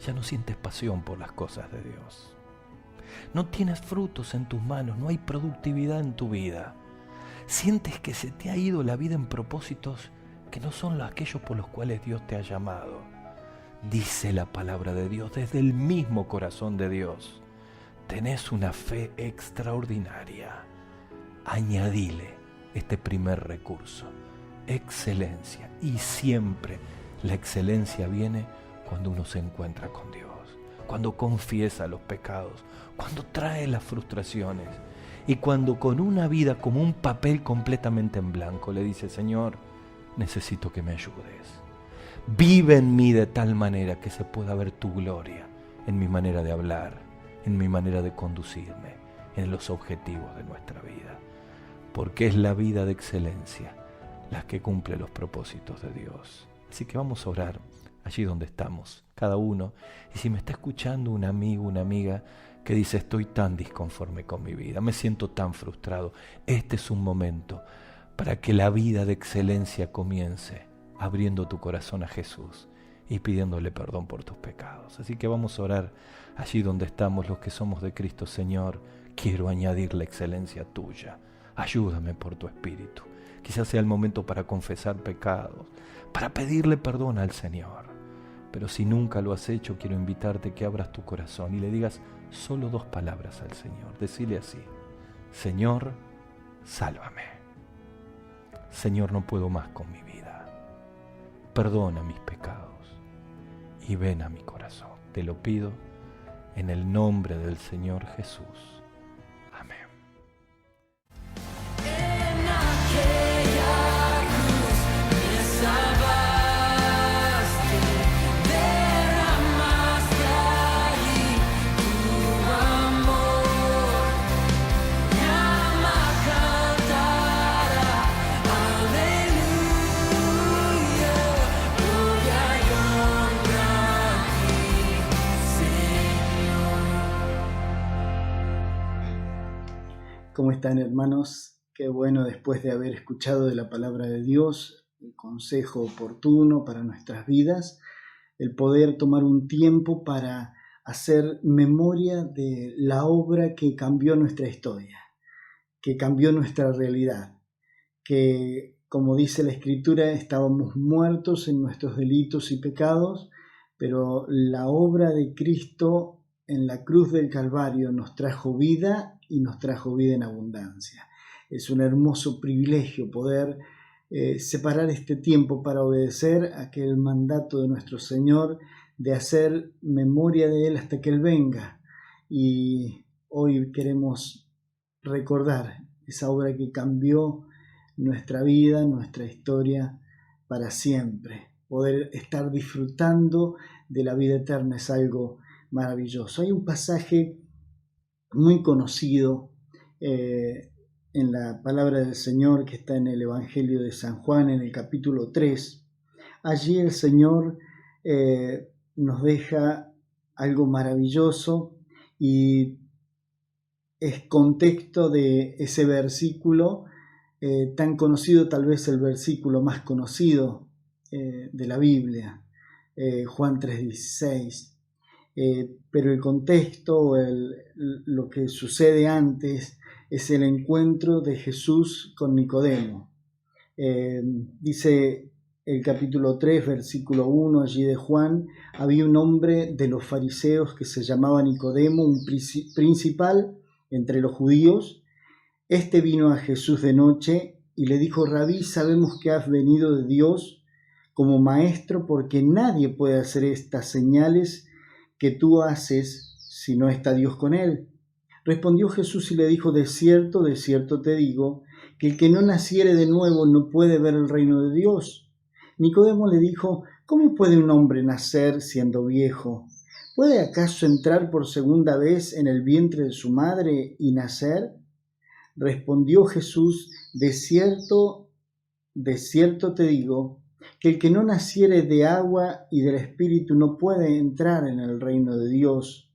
Ya no sientes pasión por las cosas de Dios. No tienes frutos en tus manos, no hay productividad en tu vida. Sientes que se te ha ido la vida en propósitos que no son aquellos por los cuales Dios te ha llamado. Dice la palabra de Dios desde el mismo corazón de Dios. Tenés una fe extraordinaria. Añadile este primer recurso, excelencia. Y siempre la excelencia viene cuando uno se encuentra con Dios, cuando confiesa los pecados, cuando trae las frustraciones y cuando con una vida como un papel completamente en blanco le dice, Señor, necesito que me ayudes. Vive en mí de tal manera que se pueda ver tu gloria en mi manera de hablar, en mi manera de conducirme, en los objetivos de nuestra vida. Porque es la vida de excelencia la que cumple los propósitos de Dios. Así que vamos a orar allí donde estamos, cada uno. Y si me está escuchando un amigo, una amiga que dice, estoy tan disconforme con mi vida, me siento tan frustrado, este es un momento para que la vida de excelencia comience abriendo tu corazón a Jesús y pidiéndole perdón por tus pecados. Así que vamos a orar allí donde estamos los que somos de Cristo. Señor, quiero añadir la excelencia tuya. Ayúdame por tu Espíritu. Quizás sea el momento para confesar pecados, para pedirle perdón al Señor. Pero si nunca lo has hecho, quiero invitarte que abras tu corazón y le digas solo 2 palabras al Señor. Decile así, Señor, sálvame. Señor, no puedo más con mi vida. Perdona mis pecados y ven a mi corazón. Te lo pido en el nombre del Señor Jesús. Amén. ¿Cómo están, hermanos? Qué bueno, después de haber escuchado de la palabra de Dios, el consejo oportuno para nuestras vidas, el poder tomar un tiempo para hacer memoria de la obra que cambió nuestra historia, que cambió nuestra realidad, que, como dice la Escritura, estábamos muertos en nuestros delitos y pecados, pero la obra de Cristo en la cruz del Calvario nos trajo vida y nos trajo vida en abundancia. Es un hermoso privilegio poder separar este tiempo para obedecer aquel mandato de nuestro Señor de hacer memoria de Él hasta que Él venga. Y hoy queremos recordar esa obra que cambió nuestra vida, nuestra historia para siempre. Poder estar disfrutando de la vida eterna es algo maravilloso. Hay un pasaje muy conocido en la palabra del Señor que está en el Evangelio de San Juan, en el capítulo 3. Allí el Señor nos deja algo maravilloso y es contexto de ese versículo tan conocido, tal vez el versículo más conocido de la Biblia, Juan 3:16. Pero el contexto, lo que sucede antes, es el encuentro de Jesús con Nicodemo. Dice el capítulo 3, versículo 1 allí de Juan: había un hombre de los fariseos que se llamaba Nicodemo, un principal entre los judíos. Este vino a Jesús de noche y le dijo: Rabí, sabemos que has venido de Dios como maestro, porque nadie puede hacer estas señales que tú haces si no está Dios con él. Respondió Jesús y le dijo: de cierto te digo, que el que no naciere de nuevo no puede ver el reino de Dios. Nicodemo le dijo: ¿cómo puede un hombre nacer siendo viejo? ¿Puede acaso entrar por segunda vez en el vientre de su madre y nacer? Respondió Jesús: de cierto te digo, que el que no naciere de agua y del Espíritu no puede entrar en el reino de Dios.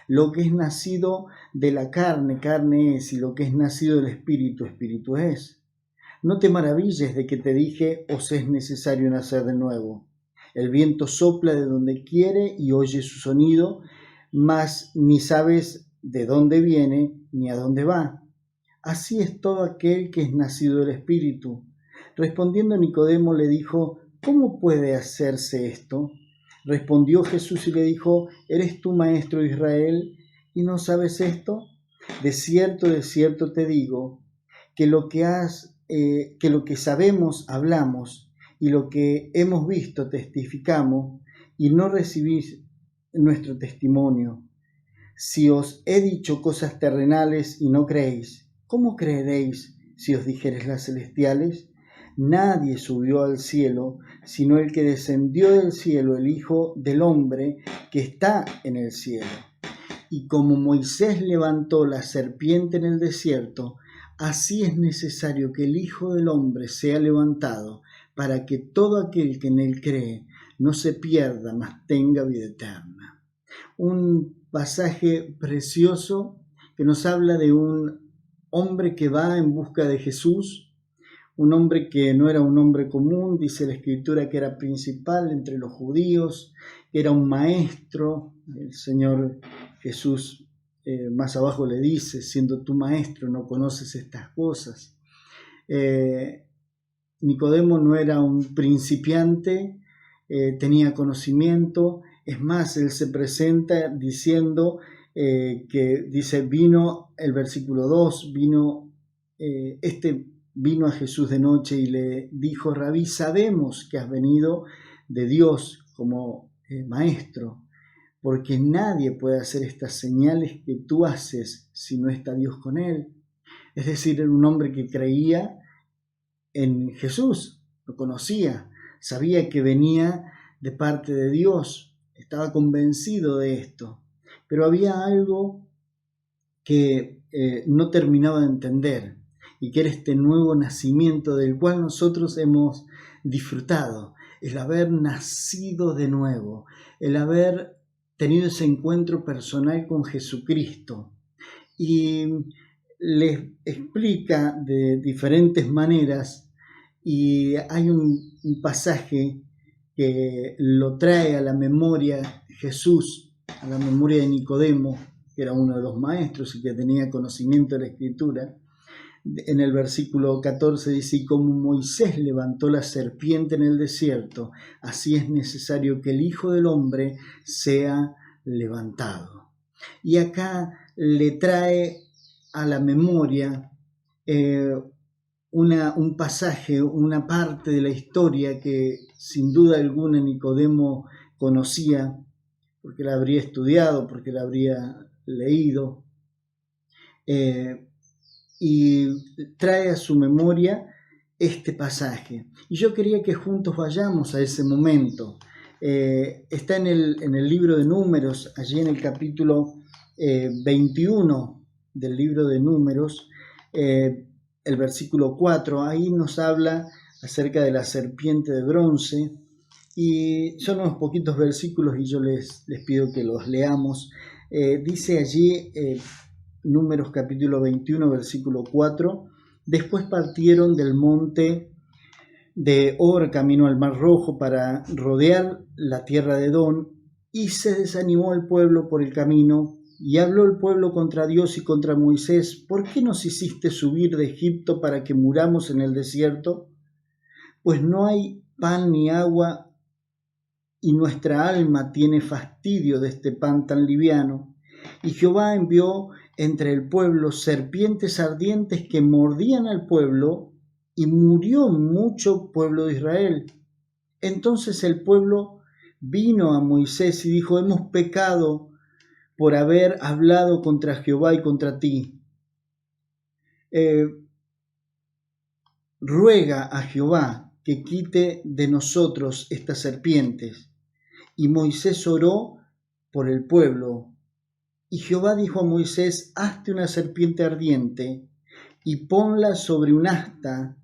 Lo que es nacido de la carne, carne es, y lo que es nacido del Espíritu, Espíritu es. No te maravilles de que te dije: os es necesario nacer de nuevo. El viento sopla de donde quiere y oye su sonido, mas ni sabes de dónde viene ni a dónde va. Así es todo aquel que es nacido del Espíritu. Respondiendo Nicodemo le dijo: ¿cómo puede hacerse esto? Respondió Jesús y le dijo: ¿eres tú maestro de Israel y no sabes esto? De cierto te digo, que lo que sabemos hablamos, y lo que hemos visto testificamos, y no recibís nuestro testimonio. Si os he dicho cosas terrenales y no creéis, ¿cómo creeréis si os dijeres las celestiales? Nadie subió al cielo, sino el que descendió del cielo, el Hijo del Hombre que está en el cielo. Y como Moisés levantó la serpiente en el desierto, así es necesario que el Hijo del Hombre sea levantado, para que todo aquel que en él cree no se pierda, mas tenga vida eterna. Un pasaje precioso que nos habla de un hombre que va en busca de Jesús, un hombre que no era un hombre común. Dice la Escritura que era principal entre los judíos, que era un maestro. El Señor Jesús más abajo le dice: siendo tú maestro, no conoces estas cosas. Nicodemo no era un principiante, tenía conocimiento. Es más, él se presenta diciendo que dice, vino, el versículo 2, vino a Jesús de noche y le dijo: Rabí, sabemos que has venido de Dios como maestro, porque nadie puede hacer estas señales que tú haces si no está Dios con él. Es decir, era un hombre que creía en Jesús, lo conocía, sabía que venía de parte de Dios, estaba convencido de esto, pero había algo que no terminaba de entender, y que era este nuevo nacimiento del cual nosotros hemos disfrutado, el haber nacido de nuevo, el haber tenido ese encuentro personal con Jesucristo. Y les explica de diferentes maneras, y hay un pasaje que lo trae a la memoria Jesús a la memoria de Nicodemo, que era uno de los maestros y que tenía conocimiento de la Escritura. En el versículo 14 dice: y como Moisés levantó la serpiente en el desierto, así es necesario que el Hijo del Hombre sea levantado. Y acá le trae a la memoria un pasaje, una parte de la historia que sin duda alguna Nicodemo conocía, porque la habría estudiado, porque la habría leído, y trae a su memoria este pasaje. Y yo quería que juntos vayamos a ese momento. Está en el libro de Números, allí en el capítulo 21 del libro de Números, el versículo 4, ahí nos habla acerca de la serpiente de bronce, y son unos poquitos versículos y yo les pido que los leamos. Dice allí, Números capítulo 21, versículo 4, después partieron del monte de Hor camino al Mar Rojo para rodear la tierra de Edom, y se desanimó el pueblo por el camino, y habló el pueblo contra Dios y contra Moisés: ¿por qué nos hiciste subir de Egipto para que muramos en el desierto? Pues no hay pan ni agua, y nuestra alma tiene fastidio de este pan tan liviano. Y Jehová envió entre el pueblo serpientes ardientes que mordían al pueblo, y murió mucho pueblo de Israel. Entonces el pueblo vino a Moisés y dijo: hemos pecado por haber hablado contra Jehová y contra ti. Ruega a Jehová que quite de nosotros estas serpientes. Y Moisés oró por el pueblo. Y Jehová dijo a Moisés: hazte una serpiente ardiente y ponla sobre un asta,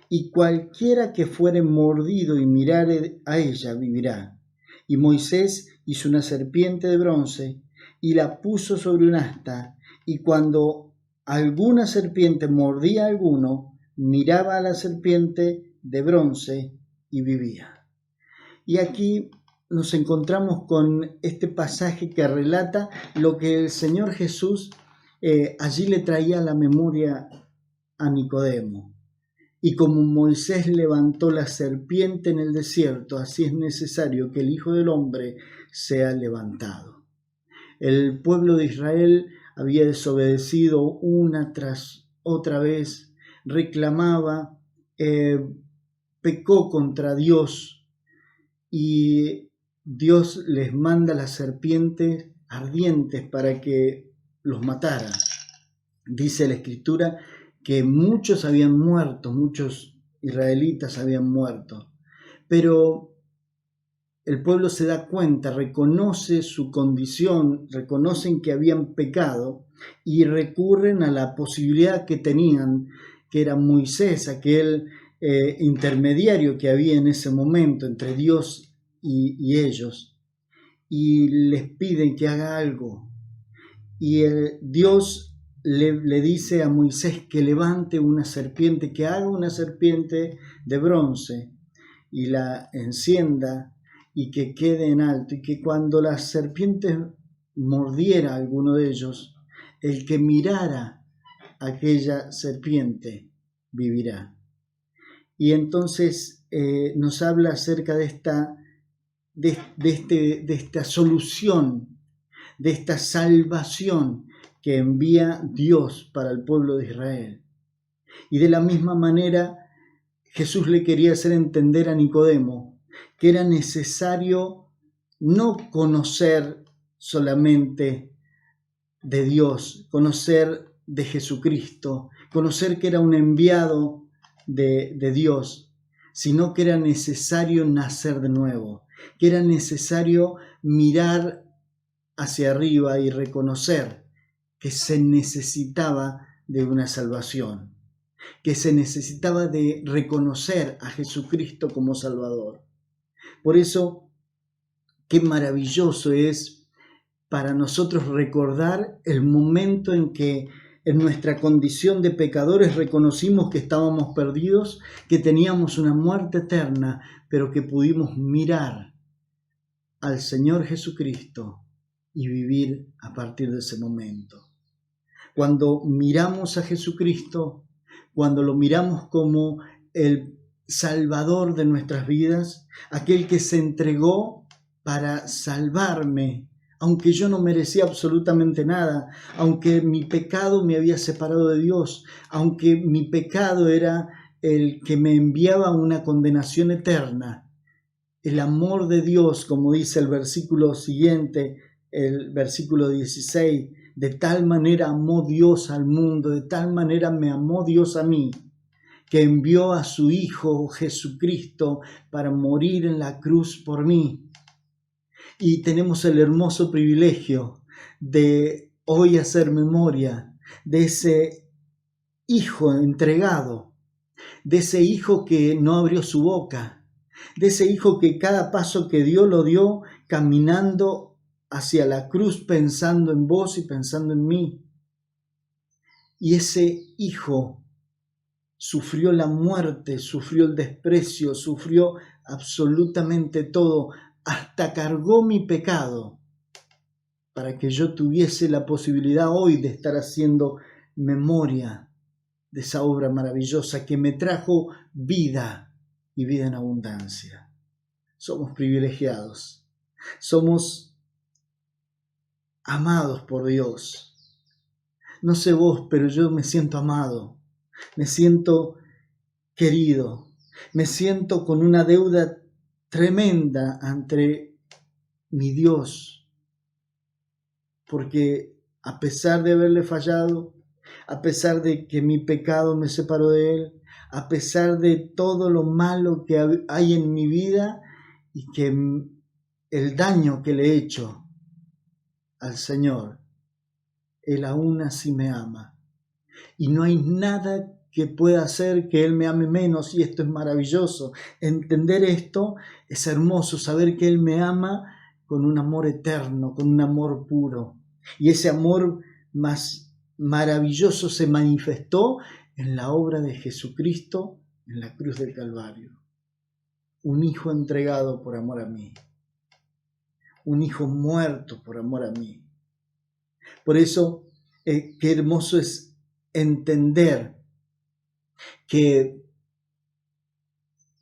y cualquiera que fuere mordido y mirare a ella vivirá. Y Moisés hizo una serpiente de bronce y la puso sobre un asta, y cuando alguna serpiente mordía a alguno, miraba a la serpiente de bronce y vivía. Y aquí nos encontramos con este pasaje que relata lo que el Señor Jesús allí le traía a la memoria a Nicodemo. Y como Moisés levantó la serpiente en el desierto, así es necesario que el Hijo del Hombre sea levantado. El pueblo de Israel había desobedecido una tras otra vez, reclamaba, pecó contra Dios, y Dios les manda las serpientes ardientes para que los matara. Dice la Escritura que muchos habían muerto, muchos israelitas habían muerto, pero el pueblo se da cuenta, reconoce su condición, reconocen que habían pecado y recurren a la posibilidad que tenían, que era Moisés, aquel intermediario que había en ese momento entre Dios y ellos, y les piden que haga algo. Y Dios le dice a Moisés que levante una serpiente, que haga una serpiente de bronce y la encienda y que quede en alto, y que cuando la serpiente mordiera a alguno de ellos, el que mirara aquella serpiente vivirá. Y entonces nos habla acerca de esta solución, de esta salvación que envía Dios para el pueblo de Israel. Y de la misma manera Jesús le quería hacer entender a Nicodemo que era necesario no conocer solamente de Dios, conocer de Jesucristo, conocer que era un enviado de Dios, sino que era necesario nacer de nuevo, que era necesario mirar hacia arriba y reconocer que se necesitaba de una salvación, que se necesitaba de reconocer a Jesucristo como Salvador. Por eso, qué maravilloso es para nosotros recordar el momento en que en nuestra condición de pecadores reconocimos que estábamos perdidos, que teníamos una muerte eterna, pero que pudimos mirar al Señor Jesucristo y vivir a partir de ese momento. Cuando miramos a Jesucristo, cuando lo miramos como el Salvador de nuestras vidas, aquel que se entregó para salvarme, aunque yo no merecía absolutamente nada, aunque mi pecado me había separado de Dios, aunque mi pecado era el que me enviaba a una condenación eterna, el amor de Dios, como dice el versículo siguiente, el versículo 16, de tal manera amó Dios al mundo, de tal manera me amó Dios a mí, que envió a su Hijo Jesucristo para morir en la cruz por mí. Y tenemos el hermoso privilegio de hoy hacer memoria de ese Hijo entregado, de ese Hijo que no abrió su boca, de ese Hijo que cada paso que dio lo dio caminando hacia la cruz pensando en vos y pensando en mí. Y ese Hijo sufrió la muerte, sufrió el desprecio, sufrió absolutamente todo, hasta cargó mi pecado para que yo tuviese la posibilidad hoy de estar haciendo memoria de esa obra maravillosa que me trajo vida y vida en abundancia. Somos privilegiados, somos amados por Dios. No sé vos, pero yo me siento amado, me siento querido, me siento con una deuda tremenda ante mi Dios, porque a pesar de haberle fallado, a pesar de que mi pecado me separó de Él, a pesar de todo lo malo que hay en mi vida y que el daño que le he hecho al Señor, Él aún así me ama. Y no hay nada que pueda hacer que Él me ame menos, y esto es maravilloso. Entender esto es hermoso, saber que Él me ama con un amor eterno, con un amor puro. Y ese amor más maravilloso se manifestó en la obra de Jesucristo en la cruz del Calvario. Un Hijo entregado por amor a mí. Un Hijo muerto por amor a mí. Por eso, qué hermoso es entender que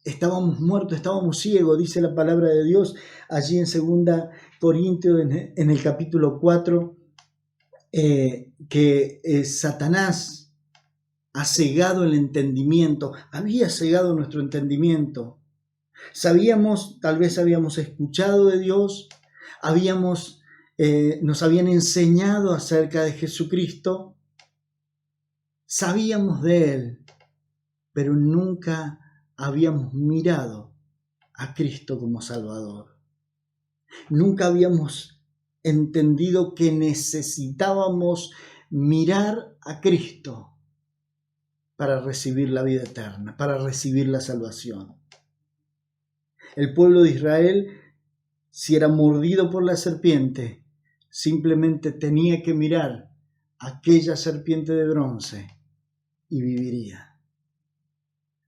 estábamos muertos, estábamos ciegos, dice la palabra de Dios allí en 2 Corintios, en el capítulo 4, que Satanás ha cegado el entendimiento, había cegado nuestro entendimiento. Sabíamos, tal vez habíamos escuchado de Dios, nos habían enseñado acerca de Jesucristo, sabíamos de Él, pero nunca habíamos mirado a Cristo como Salvador. Nunca habíamos entendido que necesitábamos mirar a Cristo para recibir la vida eterna, para recibir la salvación. El pueblo de Israel, si era mordido por la serpiente, simplemente tenía que mirar aquella serpiente de bronce y viviría.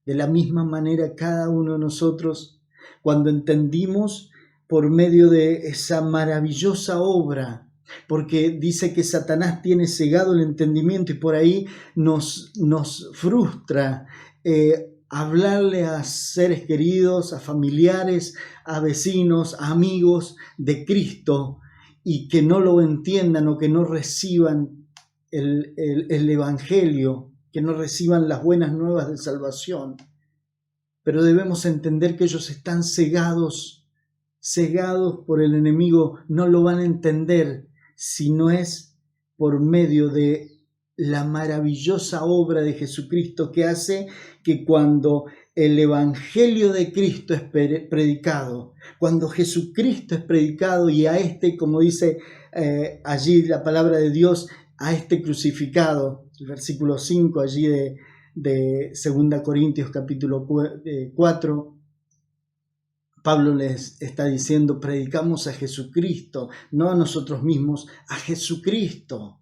De la misma manera, cada uno de nosotros, cuando entendimos por medio de esa maravillosa obra, porque dice que Satanás tiene cegado el entendimiento y por ahí nos frustra hablarle a seres queridos, a familiares, a vecinos, a amigos de Cristo, y que no lo entiendan o que no reciban el Evangelio, que no reciban las buenas nuevas de salvación. Pero debemos entender que ellos están cegados por el enemigo, no lo van a entender si no es por medio de la maravillosa obra de Jesucristo, que hace que cuando el Evangelio de Cristo es predicado, cuando Jesucristo es predicado y a como dice allí la palabra de Dios, a crucificado, el versículo 5 allí de 2 Corintios capítulo 4, Pablo les está diciendo, predicamos a Jesucristo, no a nosotros mismos, a Jesucristo.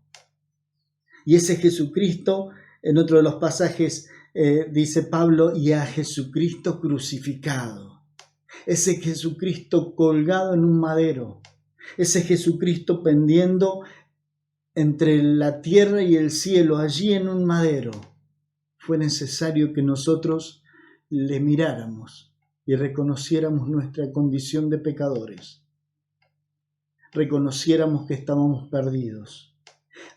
Y ese Jesucristo, en otro de los pasajes, dice Pablo, y a Jesucristo crucificado. Ese Jesucristo colgado en un madero, ese Jesucristo pendiendo entre la tierra y el cielo, allí en un madero, fue necesario que nosotros le miráramos y reconociéramos nuestra condición de pecadores, reconociéramos que estábamos perdidos,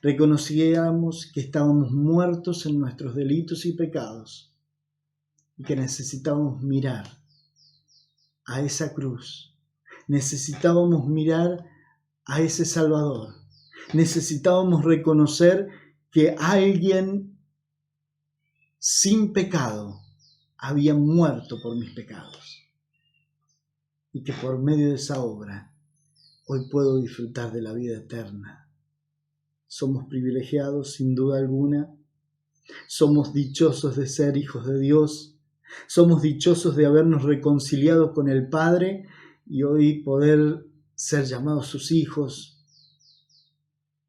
reconociéramos que estábamos muertos en nuestros delitos y pecados y que necesitábamos mirar a esa cruz, necesitábamos mirar a ese Salvador, necesitábamos reconocer que alguien sin pecado había muerto por mis pecados y que por medio de esa obra hoy puedo disfrutar de la vida eterna. Somos privilegiados sin duda alguna, somos dichosos de ser hijos de Dios, somos dichosos de habernos reconciliado con el Padre y hoy poder ser llamados sus hijos.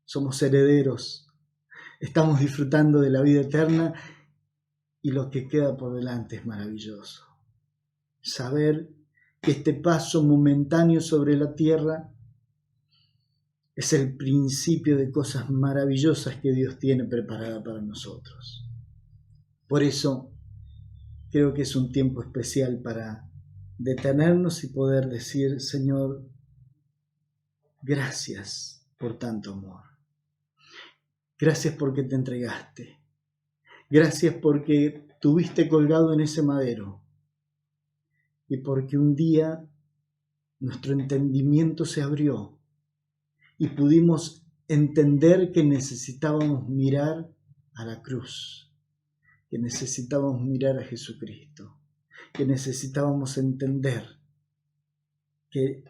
Somos herederos, estamos disfrutando de la vida eterna y lo que queda por delante es maravilloso. Saber que este paso momentáneo sobre la tierra es el principio de cosas maravillosas que Dios tiene preparada para nosotros. Por eso creo que es un tiempo especial para detenernos y poder decir: Señor, gracias por tanto amor. Gracias porque te entregaste. Gracias porque tuviste colgado en ese madero. Y porque un día nuestro entendimiento se abrió y pudimos entender que necesitábamos mirar a la cruz, que necesitábamos mirar a Jesucristo, que necesitábamos entender que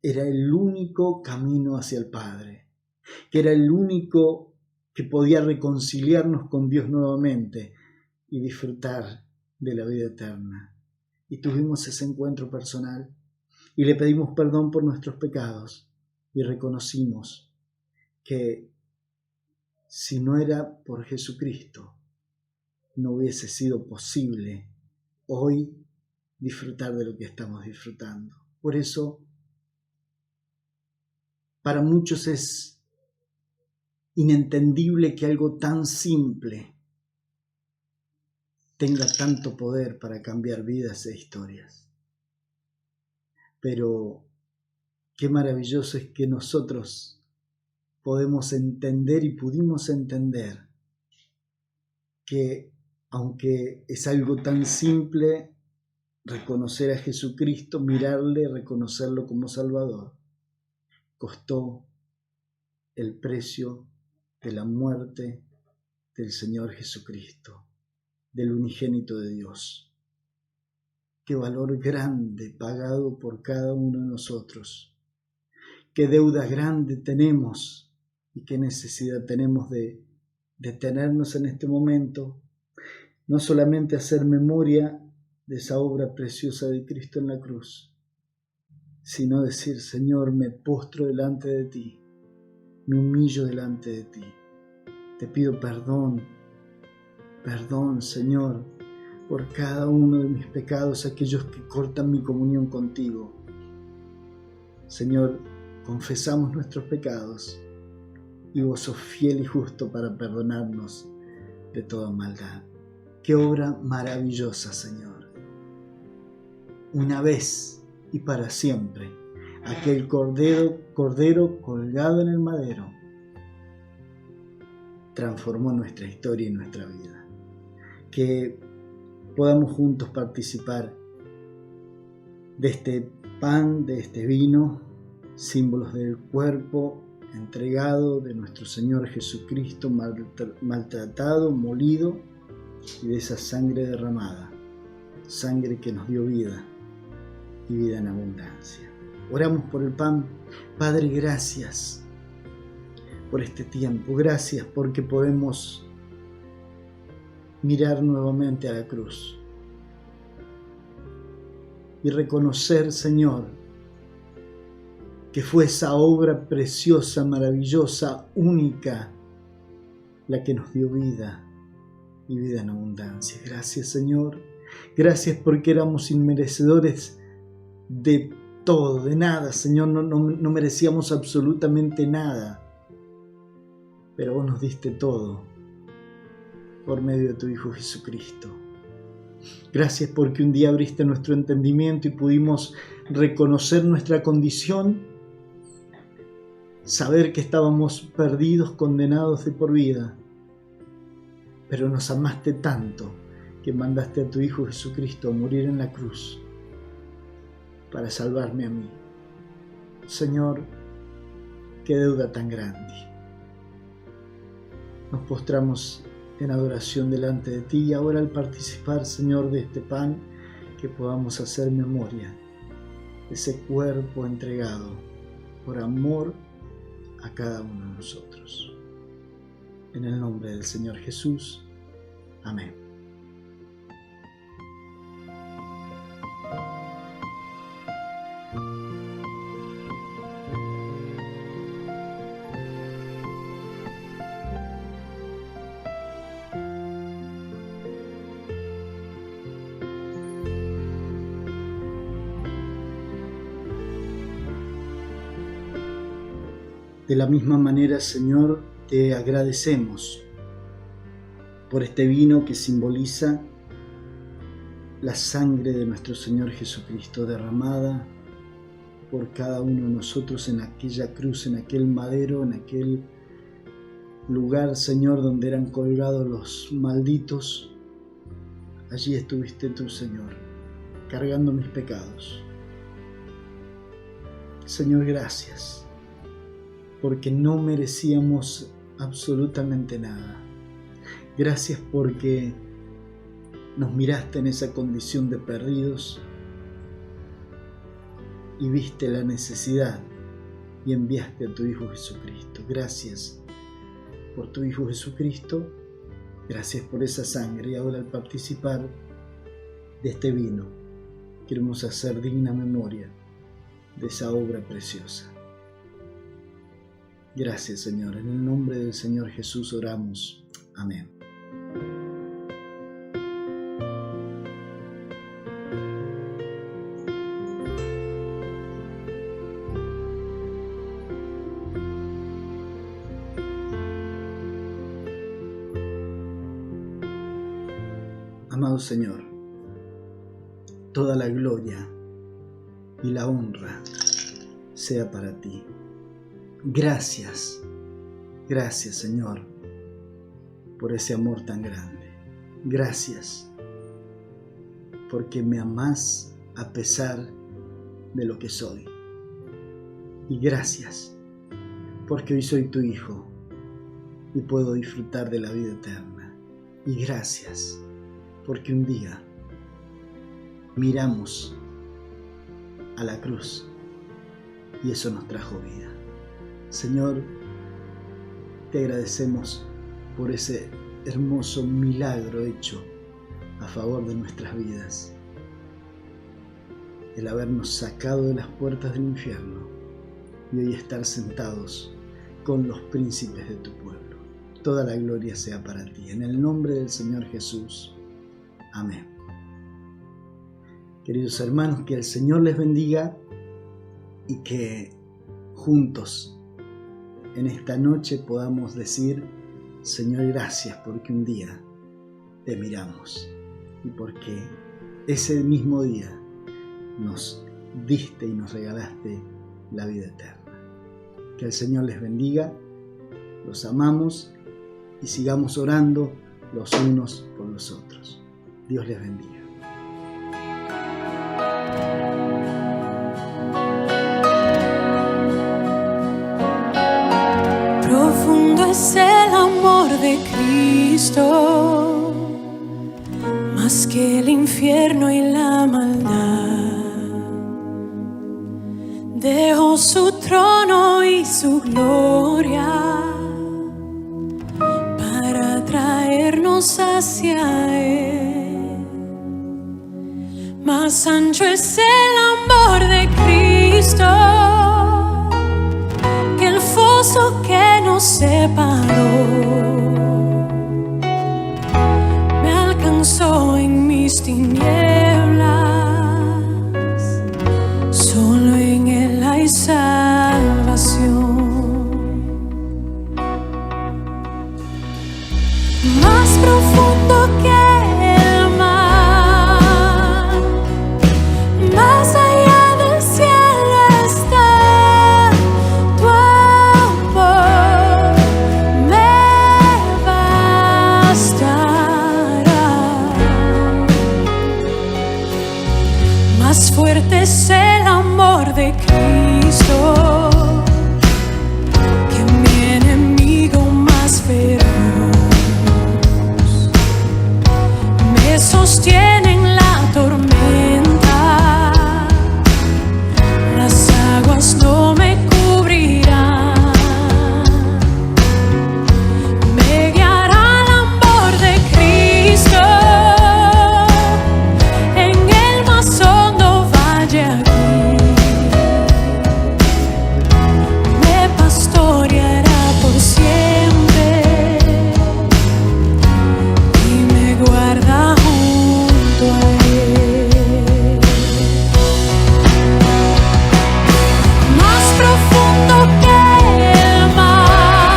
era el único camino hacia el Padre, que era el único que podía reconciliarnos con Dios nuevamente y disfrutar de la vida eterna. Y tuvimos ese encuentro personal y le pedimos perdón por nuestros pecados y reconocimos que si no era por Jesucristo, no hubiese sido posible hoy disfrutar de lo que estamos disfrutando. Por eso, para muchos es inentendible que algo tan simple tenga tanto poder para cambiar vidas e historias. Pero qué maravilloso es que nosotros podemos entender y pudimos entender que aunque es algo tan simple, reconocer a Jesucristo, mirarle, reconocerlo como Salvador, costó el precio de la muerte del Señor Jesucristo, del unigénito de Dios. Qué valor grande pagado por cada uno de nosotros. Qué deuda grande tenemos y qué necesidad tenemos de detenernos en este momento, no solamente hacer memoria de esa obra preciosa de Cristo en la cruz, sino decir: Señor, me postro delante de ti, me humillo delante de ti, te pido perdón, Señor, por cada uno de mis pecados, aquellos que cortan mi comunión contigo. Señor, confesamos nuestros pecados y vos sos fiel y justo para perdonarnos de toda maldad. Qué obra maravillosa, Señor. Una vez y para siempre, aquel cordero colgado en el madero transformó nuestra historia y nuestra vida. Que podamos juntos participar de este pan, de este vino, símbolos del cuerpo entregado de nuestro Señor Jesucristo, maltratado, molido, y de esa sangre derramada, sangre que nos dio vida y vida en abundancia. Oramos por el pan. Padre, gracias por este tiempo, gracias porque podemos mirar nuevamente a la cruz y reconocer, Señor, que fue esa obra preciosa, maravillosa, única, la que nos dio vida y vida en abundancia. Gracias, Señor. Gracias porque éramos inmerecedores de todo, de nada, Señor, no merecíamos absolutamente nada, pero vos nos diste todo por medio de tu Hijo Jesucristo. Gracias porque un día abriste nuestro entendimiento y pudimos reconocer nuestra condición, saber que estábamos perdidos, condenados de por vida, pero nos amaste tanto que mandaste a tu Hijo Jesucristo a morir en la cruz para salvarme a mí. Señor, qué deuda tan grande. Nos postramos en adoración delante de ti y ahora al participar, Señor, de este pan, que podamos hacer memoria de ese cuerpo entregado por amor a cada uno de nosotros. En el nombre del Señor Jesús. Amén. De la misma manera, Señor, te agradecemos por este vino que simboliza la sangre de nuestro Señor Jesucristo derramada por cada uno de nosotros en aquella cruz, en aquel madero, en aquel lugar, Señor, donde eran colgados los malditos. Allí estuviste tú, Señor, cargando mis pecados. Señor, gracias, porque no merecíamos absolutamente nada. Gracias porque nos miraste en esa condición de perdidos y viste la necesidad y enviaste a tu Hijo Jesucristo. Gracias por tu Hijo Jesucristo, gracias por esa sangre. Y ahora al participar de este vino, queremos hacer digna memoria de esa obra preciosa. Gracias, Señor. En el nombre del Señor Jesús oramos. Amén. Amado Señor, toda la gloria y la honra sea para ti. Gracias, gracias, Señor, por ese amor tan grande. Gracias, porque me amás a pesar de lo que soy. Y gracias, porque hoy soy tu Hijo y puedo disfrutar de la vida eterna. Y gracias, porque un día miramos a la cruz y eso nos trajo vida. Señor, te agradecemos por ese hermoso milagro hecho a favor de nuestras vidas, el habernos sacado de las puertas del infierno y hoy estar sentados con los príncipes de tu pueblo. Toda la gloria sea para ti. En el nombre del Señor Jesús. Amén. Queridos hermanos, que el Señor les bendiga y que juntos en esta noche podamos decir: Señor, gracias porque un día te miramos y porque ese mismo día nos diste y nos regalaste la vida eterna. Que el Señor les bendiga, los amamos y sigamos orando los unos por los otros. Dios les bendiga. Profundo es el amor de Cristo, más que el infierno y la maldad. Dejó su trono y su gloria para traernos hacia Él. Más ancho es el amor de Cristo que el foso que nos separó. Me alcanzó en mis tinieblas, solo fuerte es el amor de Cristo, que mi enemigo más feroz me sostiene en la tormenta. Las aguas no me cubrirán. Me guiará el amor de Cristo en el más hondo valle aquí. Me pastoreará por siempre y me guarda junto a Él. Más profundo que el mar,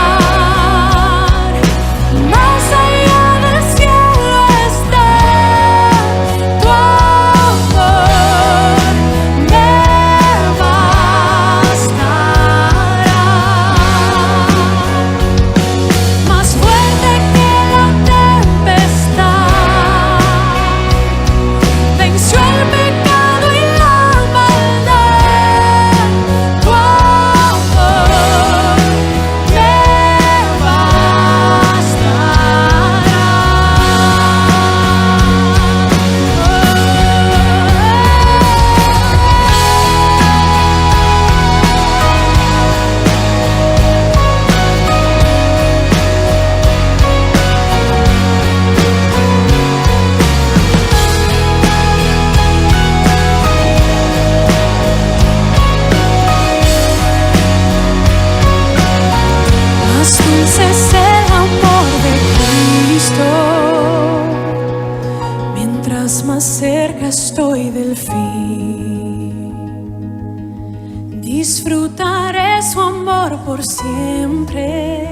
más allá del cielo está tu amor, me bastará. Más fuerte que la tempestad, venció el pecado y la maldad. Tu amor me Más dulce es el amor de Cristo, mientras más cerca estoy del fin. Disfrutaré su amor por siempre,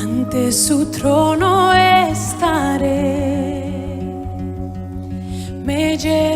ante su trono estaré. Me llevará